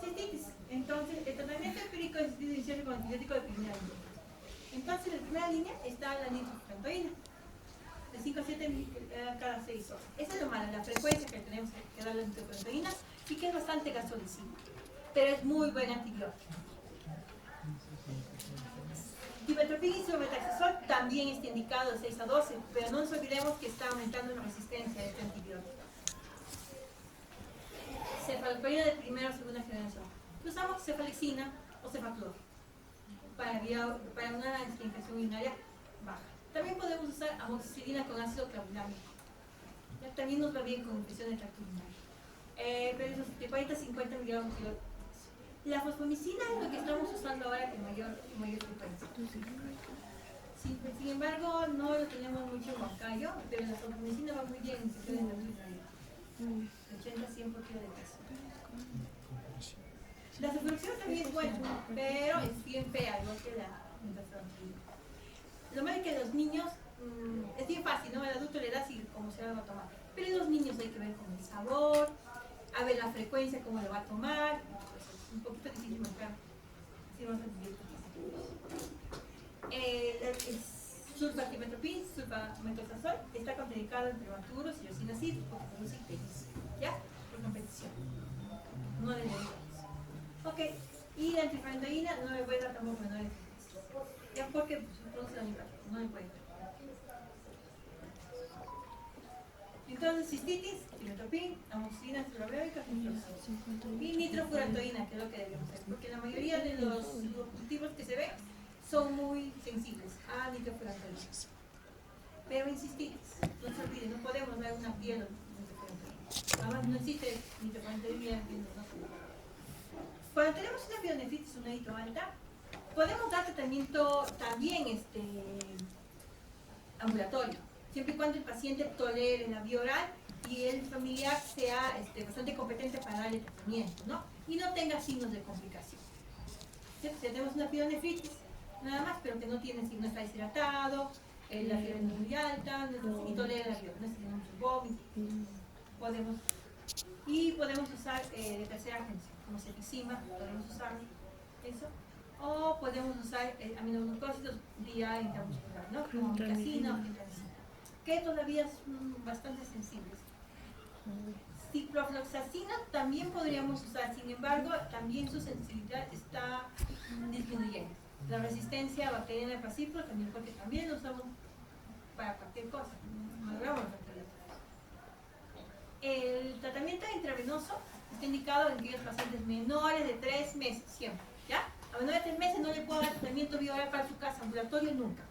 Cistitis. Entonces, el tratamiento empírico es inicial con antibiótico de primera línea. Entonces, en primera línea está la nitrofurantoína, de 5 a 7 cada 6 horas. Esa es lo malo, la frecuencia que tenemos que dar la nitrofurantoína y que es bastante gastrolesiva, pero es muy buen antibiótico. Dimetropin y silmetaxazol también está indicado de 6 a 12, pero no nos olvidemos que está aumentando la resistencia a este antibiótico. Cefalexina de primera o segunda generación. Usamos cefalexina o cefaclor para una infección urinaria baja. También podemos usar amoxicilina con ácido clavulámico. También nos va bien con infección de tracto urinario. Pero esos de 40 a 50 miligramos de la fosfomicina es lo que estamos usando ahora con mayor frecuencia. Sin embargo, no lo tenemos mucho en Huancayo, pero la fosfomicina va muy bien en infección de tracto urinario. 80-100 por kilo de peso. La cefalexina también es buena, pero es bien fea, igual que la metafrontila. Lo malo es que a los niños es bien fácil, ¿no? Al adulto le das y como se va a tomar. Pero a los niños hay que ver con el sabor, a ver la frecuencia, cómo lo va a tomar. Pues es un poquito difícil marcar. Si no el sulfametropin, sulfametazol, está contraindicado en prematuros y recién nacidos porque produce ictericia, ¿ya? Por competición. No le debemos. Ok, y la antifrantoína no le puede dar tampoco menores. Ya porque pues, produce daño, no le puede dar. Entonces, cistitis, dimetropin, amoxicilina, cefalexina y nitrofurantoína, que es lo que debemos hacer, porque la mayoría de los cultivos que se ven son muy sensibles a nitrofurantoína. Pero en cistitis, no se olviden, no podemos dar una piel de nitrofurantoína. Además, no existe nitrofurantoína en piel, ¿no? Cuando tenemos una pielonefritis, una hito alta, podemos dar tratamiento también ambulatorio, siempre y cuando el paciente tolere la vía oral y el familiar sea bastante competente para darle tratamiento, ¿no? Y no tenga signos de complicación. Si tenemos una pielonefritis, nada más, pero que no está deshidratado, la fiebre es muy alta, y tolera la vía, no necesitamos un vómito, podemos usar de tercera agencia, como cefixima, podemos usar eso, o podemos usar aminoglucósidos vía intramuscular, ¿no? Como casina o gentamicina, que todavía son bastante sensibles. Ciprofloxacina también podríamos usar, sin embargo, también su sensibilidad está disminuyendo. La resistencia bacteriana para cipro también, porque también lo usamos para cualquier cosa, malogramos la fertilidad. El tratamiento intravenoso está indicado en aquellos pacientes menores de 3 meses, siempre, ¿ya? A menores de 3 meses no le puedo dar tratamiento vía oral para su casa, ambulatorio nunca.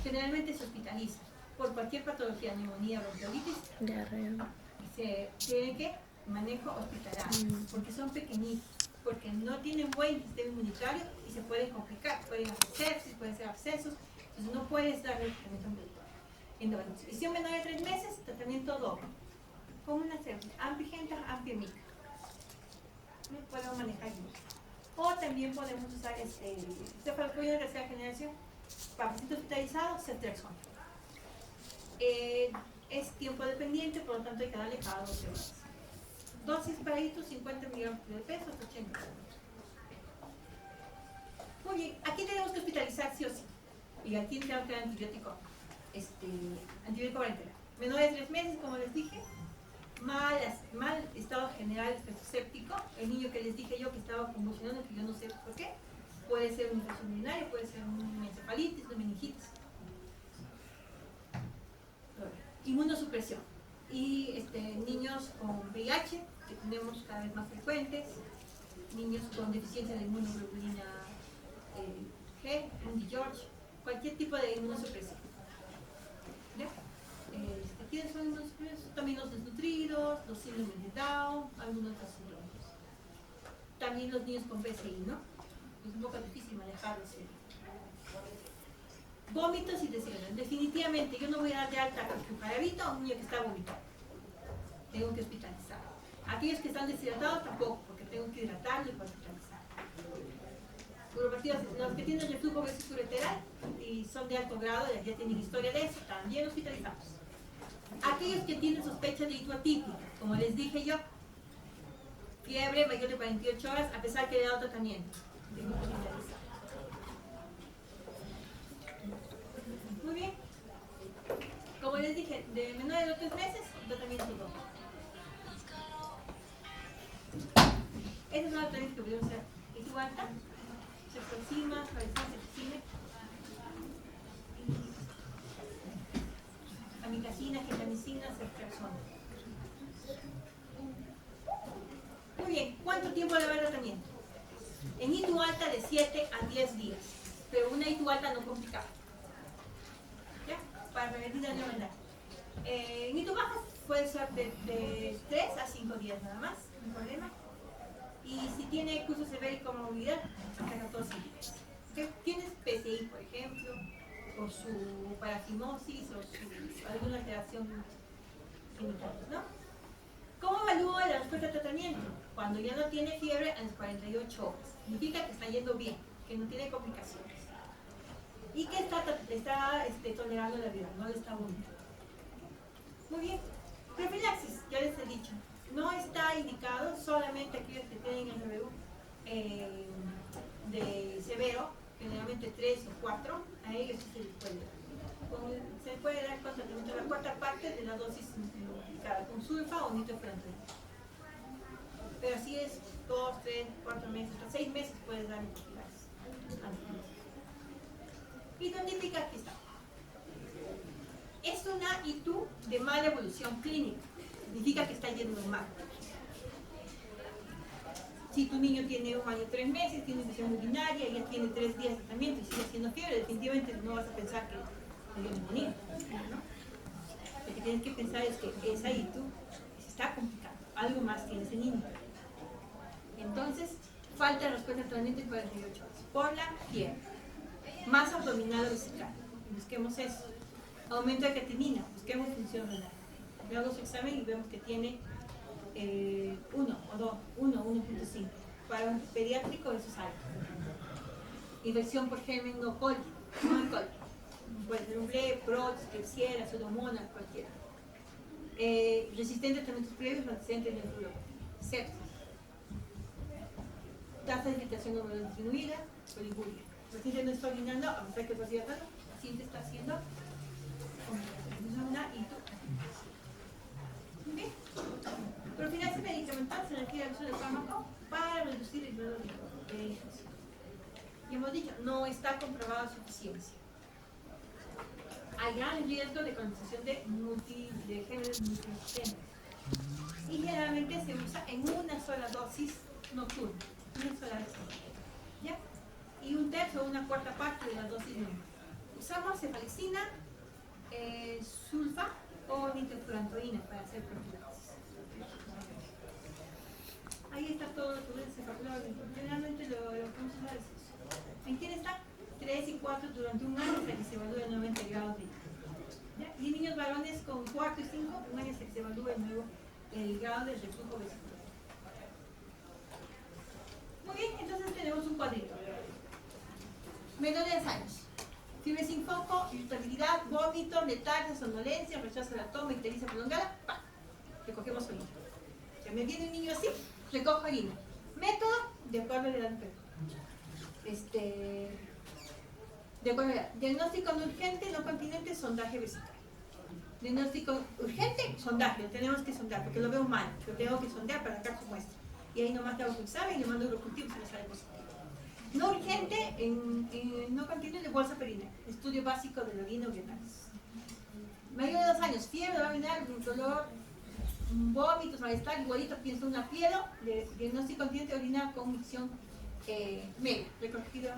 Generalmente se hospitaliza por cualquier patología, neumonía, bronquiolitis. Se tiene que manejo hospitalario, porque son pequeñitos, porque no tienen buen sistema inmunitario y se pueden complicar, pueden hacer sepsis, pueden ser abscesos, entonces no puedes darle tratamiento ambulatorio. Y si es menor de 3 meses, tratamiento doble. ¿Cómo hacer? Ampigenta, ampiamica. Podemos manejar bien. O también podemos usar cefalexina de tercera generación para pacientes hospitalizados, ceftriaxona. Es tiempo dependiente, por lo tanto hay que darle cada 12 horas. Dosis para adultos, 50 miligramos de peso, 80 gramos. Muy bien, aquí tenemos que hospitalizar sí o sí. Y aquí tenemos que dar antibiótico parenteral. Menor de 3 meses, como les dije, mal estado general séptico, el niño que les dije yo que estaba convulsionando, que yo no sé por qué, puede ser una infección urinaria, puede ser una encefalitis, una meningitis. Inmunosupresión y niños con VIH, que tenemos cada vez más frecuentes, niños con deficiencia de inmunoglobulina G, Andy George, cualquier tipo de inmunosupresión. ¿Quiénes son inmunosupresivos? También los desnutridos, los síndromes de Down, algunos otros síndromes. también los niños con PCI, ¿no? Es un poco difícil manejarlos. Vómitos y deshidratación. Definitivamente yo no voy a dar de alta un jarabito a un niño que está vomitando. Tengo que hospitalizar. Aquellos que están deshidratados tampoco, porque tengo que hidratarlo y hospitalizar. Los que tienen reflujo vesicoureteral y son de alto grado, ya tienen historia de eso, también hospitalizamos. Aquellos que tienen sospecha de hito atípica, como les dije yo, fiebre mayor de 48 horas, a pesar que le he dado tratamiento. Tengo que hospitalizar. Muy bien. Como les dije, de menores de 3 meses, tratamiento 2. Esta es una tratamiento que podemos hacer. ¿Y tu alta? Se aproxima, se aproxima. Amicacina, gentamicina, ceftriaxona. Muy bien, ¿cuánto tiempo debe haber tratamiento? En ITU alta de 7 a 10 días, pero una ITU alta no complicada. ¿Ya? Para prevenir daño renal. En ITU baja puede ser de 3 a 5 días nada más, no hay problema. Y si tiene curso severo y comorbilidad, hasta 14 días. ¿Tienes PCI, por ejemplo, o su parafimosis, o alguna alteración genital, ¿no? ¿Cómo evalúo la respuesta al tratamiento? Cuando ya no tiene fiebre a las 48 horas. Significa que está yendo bien, que no tiene complicaciones. Y que está tolerando la vida, no le está vomitando. Muy bien. Profilaxis, ya les he dicho. No está indicado solamente aquellos que tienen el RBU de severo, generalmente 3 o 4, a ellos sí se les puede dar. Se puede dar con tratamiento la cuarta parte de la dosis indicada, con sulfa o nitrofurantoína. Pero así es 2, 3, 4 meses, hasta 6 meses puedes dar profilaxis. Hitoatípica, aquí está. Es una ITU de mala evolución clínica. Significa que está yendo mal. Si tu niño tiene 1 año y 3 meses, tiene infección urinaria, ya tiene 3 días de tratamiento y sigue haciendo fiebre, definitivamente no vas a pensar que tiene neumonía, ¿no? Lo que tienes que pensar es que esa ITU se está complicando. Algo más tiene ese niño. Entonces, falta de respuesta al tratamiento en 48 horas. Por la fiebre. Más abdominal o vesical. Busquemos eso. Aumento de creatinina. Busquemos función renal. Luego su examen y vemos que tiene 1 o 2, 1, 1.5. Para un pediátrico eso es alto. Infección por germen no coli, no el coli. Puede ser un ble, prox, klebsiella, pseudomonas, cualquiera. Resistente a tratamientos previos, antecedentes de flujo. Sepsis. Tasa de filtración no disminuida, oliguria. El paciente no está orinando, a pesar que está haciendo, el paciente está haciendo una hitoatípica. Bien. Profilaxis medicamental se refiere al uso de fármaco para reducir el grado de infección. Y hemos dicho, no está comprobada su eficiencia. Hay gran riesgo de concentración de géneros multiresistentes. Y generalmente se usa en una sola dosis nocturna, una sola vez. ¿Ya? Y 1/3 o 1/4 parte de la dosis normal. Usamos cefalexina, sulfa o nitrofurantoína para hacer profilaxis. Ahí está todo lo que se calcula. Generalmente lo que vamos a usar es eso. ¿En quién está? 3 y 4 durante un año hasta que se evalúe 90 grados de ¿ya? Y niños varones con 4 y 5, un año hasta que se evalúe de nuevo el grado de reflujo vesicular. Muy bien, entonces tenemos un cuadrito. Menor de 10 años. Fiebre sin foco, irritabilidad, vómito, letargia, somnolencia, rechazo de la toma, ictericia prolongada, ¡pam! Recogemos orina. Si me viene un niño así, recojo orina. Método, de acuerdo a la edad del perro. De acuerdo a la edad. Diagnóstico no urgente, no continente, sondaje vesical. Diagnóstico urgente, sondaje. Lo tenemos que sondar, porque lo veo mal. Lo tengo que sondear para sacar su muestra. Y ahí nomás te hago su examen y le mando el cultivo si me sale positivo. No urgente, no continente de bolsa perinatal. Estudio básico de la orina urinarios. Mayor de 2 años, fiebre, vaginal, dolor, vómitos, malestar, igualito, pienso una piedra, diagnóstico continente orinar con micción media, recogido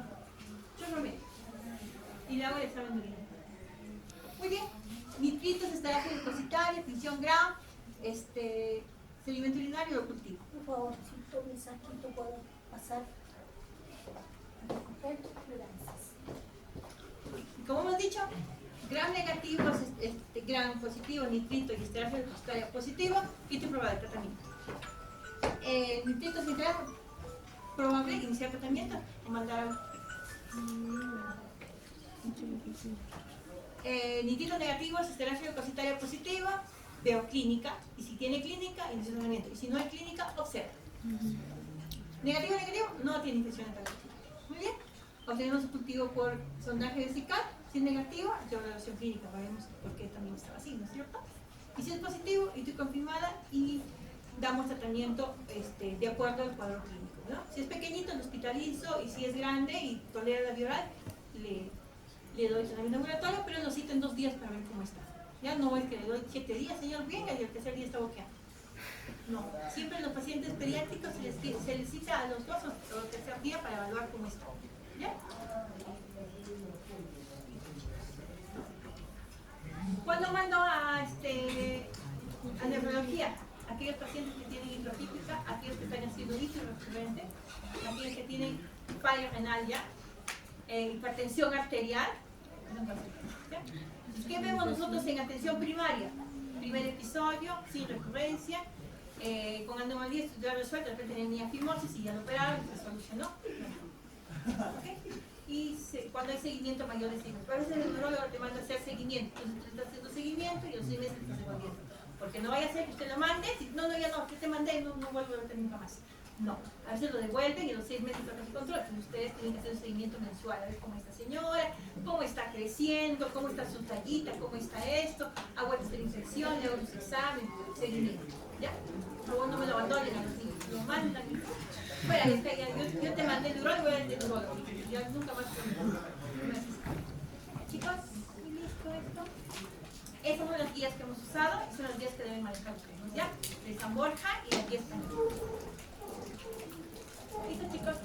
chorro medio. Y le hago el examen de orina. Muy bien. Nitritos, estalaje depositaria, tinción Gram, sedimento urinario o cultivo. Por favor, si tu mensajito puedo. pasar a recoger tolerancias. Como hemos dicho, gram negativo, gram positivo, nitrito y esteraje positivo, y tu prueba de tratamiento. Nitrito sin crear, probable iniciar tratamiento o mandar nitrito negativo, esteraje leucocitaria positiva, veo clínica, y si tiene clínica, inicio tratamiento, y si no hay clínica, observa. Negativo, no tiene infección enterococitaria. Muy bien. Obtenemos un cultivo por sondaje vesical. Si es negativo, yo evaluación clínica, veremos por qué también estaba así, ¿no es cierto? Y si es positivo, estoy confirmada y damos tratamiento de acuerdo al cuadro clínico, ¿no? Si es pequeñito, lo hospitalizo, y si es grande y tolera la viral, le doy tratamiento ambulatorio, pero lo cito en 2 días para ver cómo está. Ya no es que le doy 7 días, señor, venga, y el tercer día está boqueando. No, siempre los pacientes pediátricos se les cita a los 2 o el tercer día para evaluar cómo está. ¿Ya? ¿Cuándo mando a neurología? Aquellos pacientes que tienen hidrofítica, aquellos que están haciendo líquido recurrente, aquellos que tienen falla renal ya, hipertensión arterial. ¿Ya? ¿Qué vemos nosotros en atención primaria? Primer episodio, sin recurrencia, con anomalías estructural resuelta, de repente tenía fimosis y ya lo operaron y se solucionó. ¿Okay? Y cuando hay seguimiento mayor de 6 meses. A veces el neurólogo te manda a hacer seguimiento, entonces usted está haciendo seguimiento y los 6 meses está devolviendo. Porque no vaya a ser que usted lo mande, si no, ya no, que te mandé, no vuelvo a verte nunca más. No, a veces lo devuelven y los 6 meses tratan de control. Entonces ustedes tienen que hacer un seguimiento mensual, a ver cómo está señora, cómo está creciendo, cómo está su tallita, cómo está esto, ha vuelto a hacer infección, le hago los exámenes, seguimiento. ¿Ya? Por favor, no me lo abandonen a los niños, lo mandan. Fuera, yo te mandé el neurólogo y voy al neurólogo. Ya nunca más. Chicos, ¿listo esto? Esas son las guías que hemos usado y son las guías que deben manejar ustedes, ¿ya? De San Borja y la guía española. ¿Listo, chicos?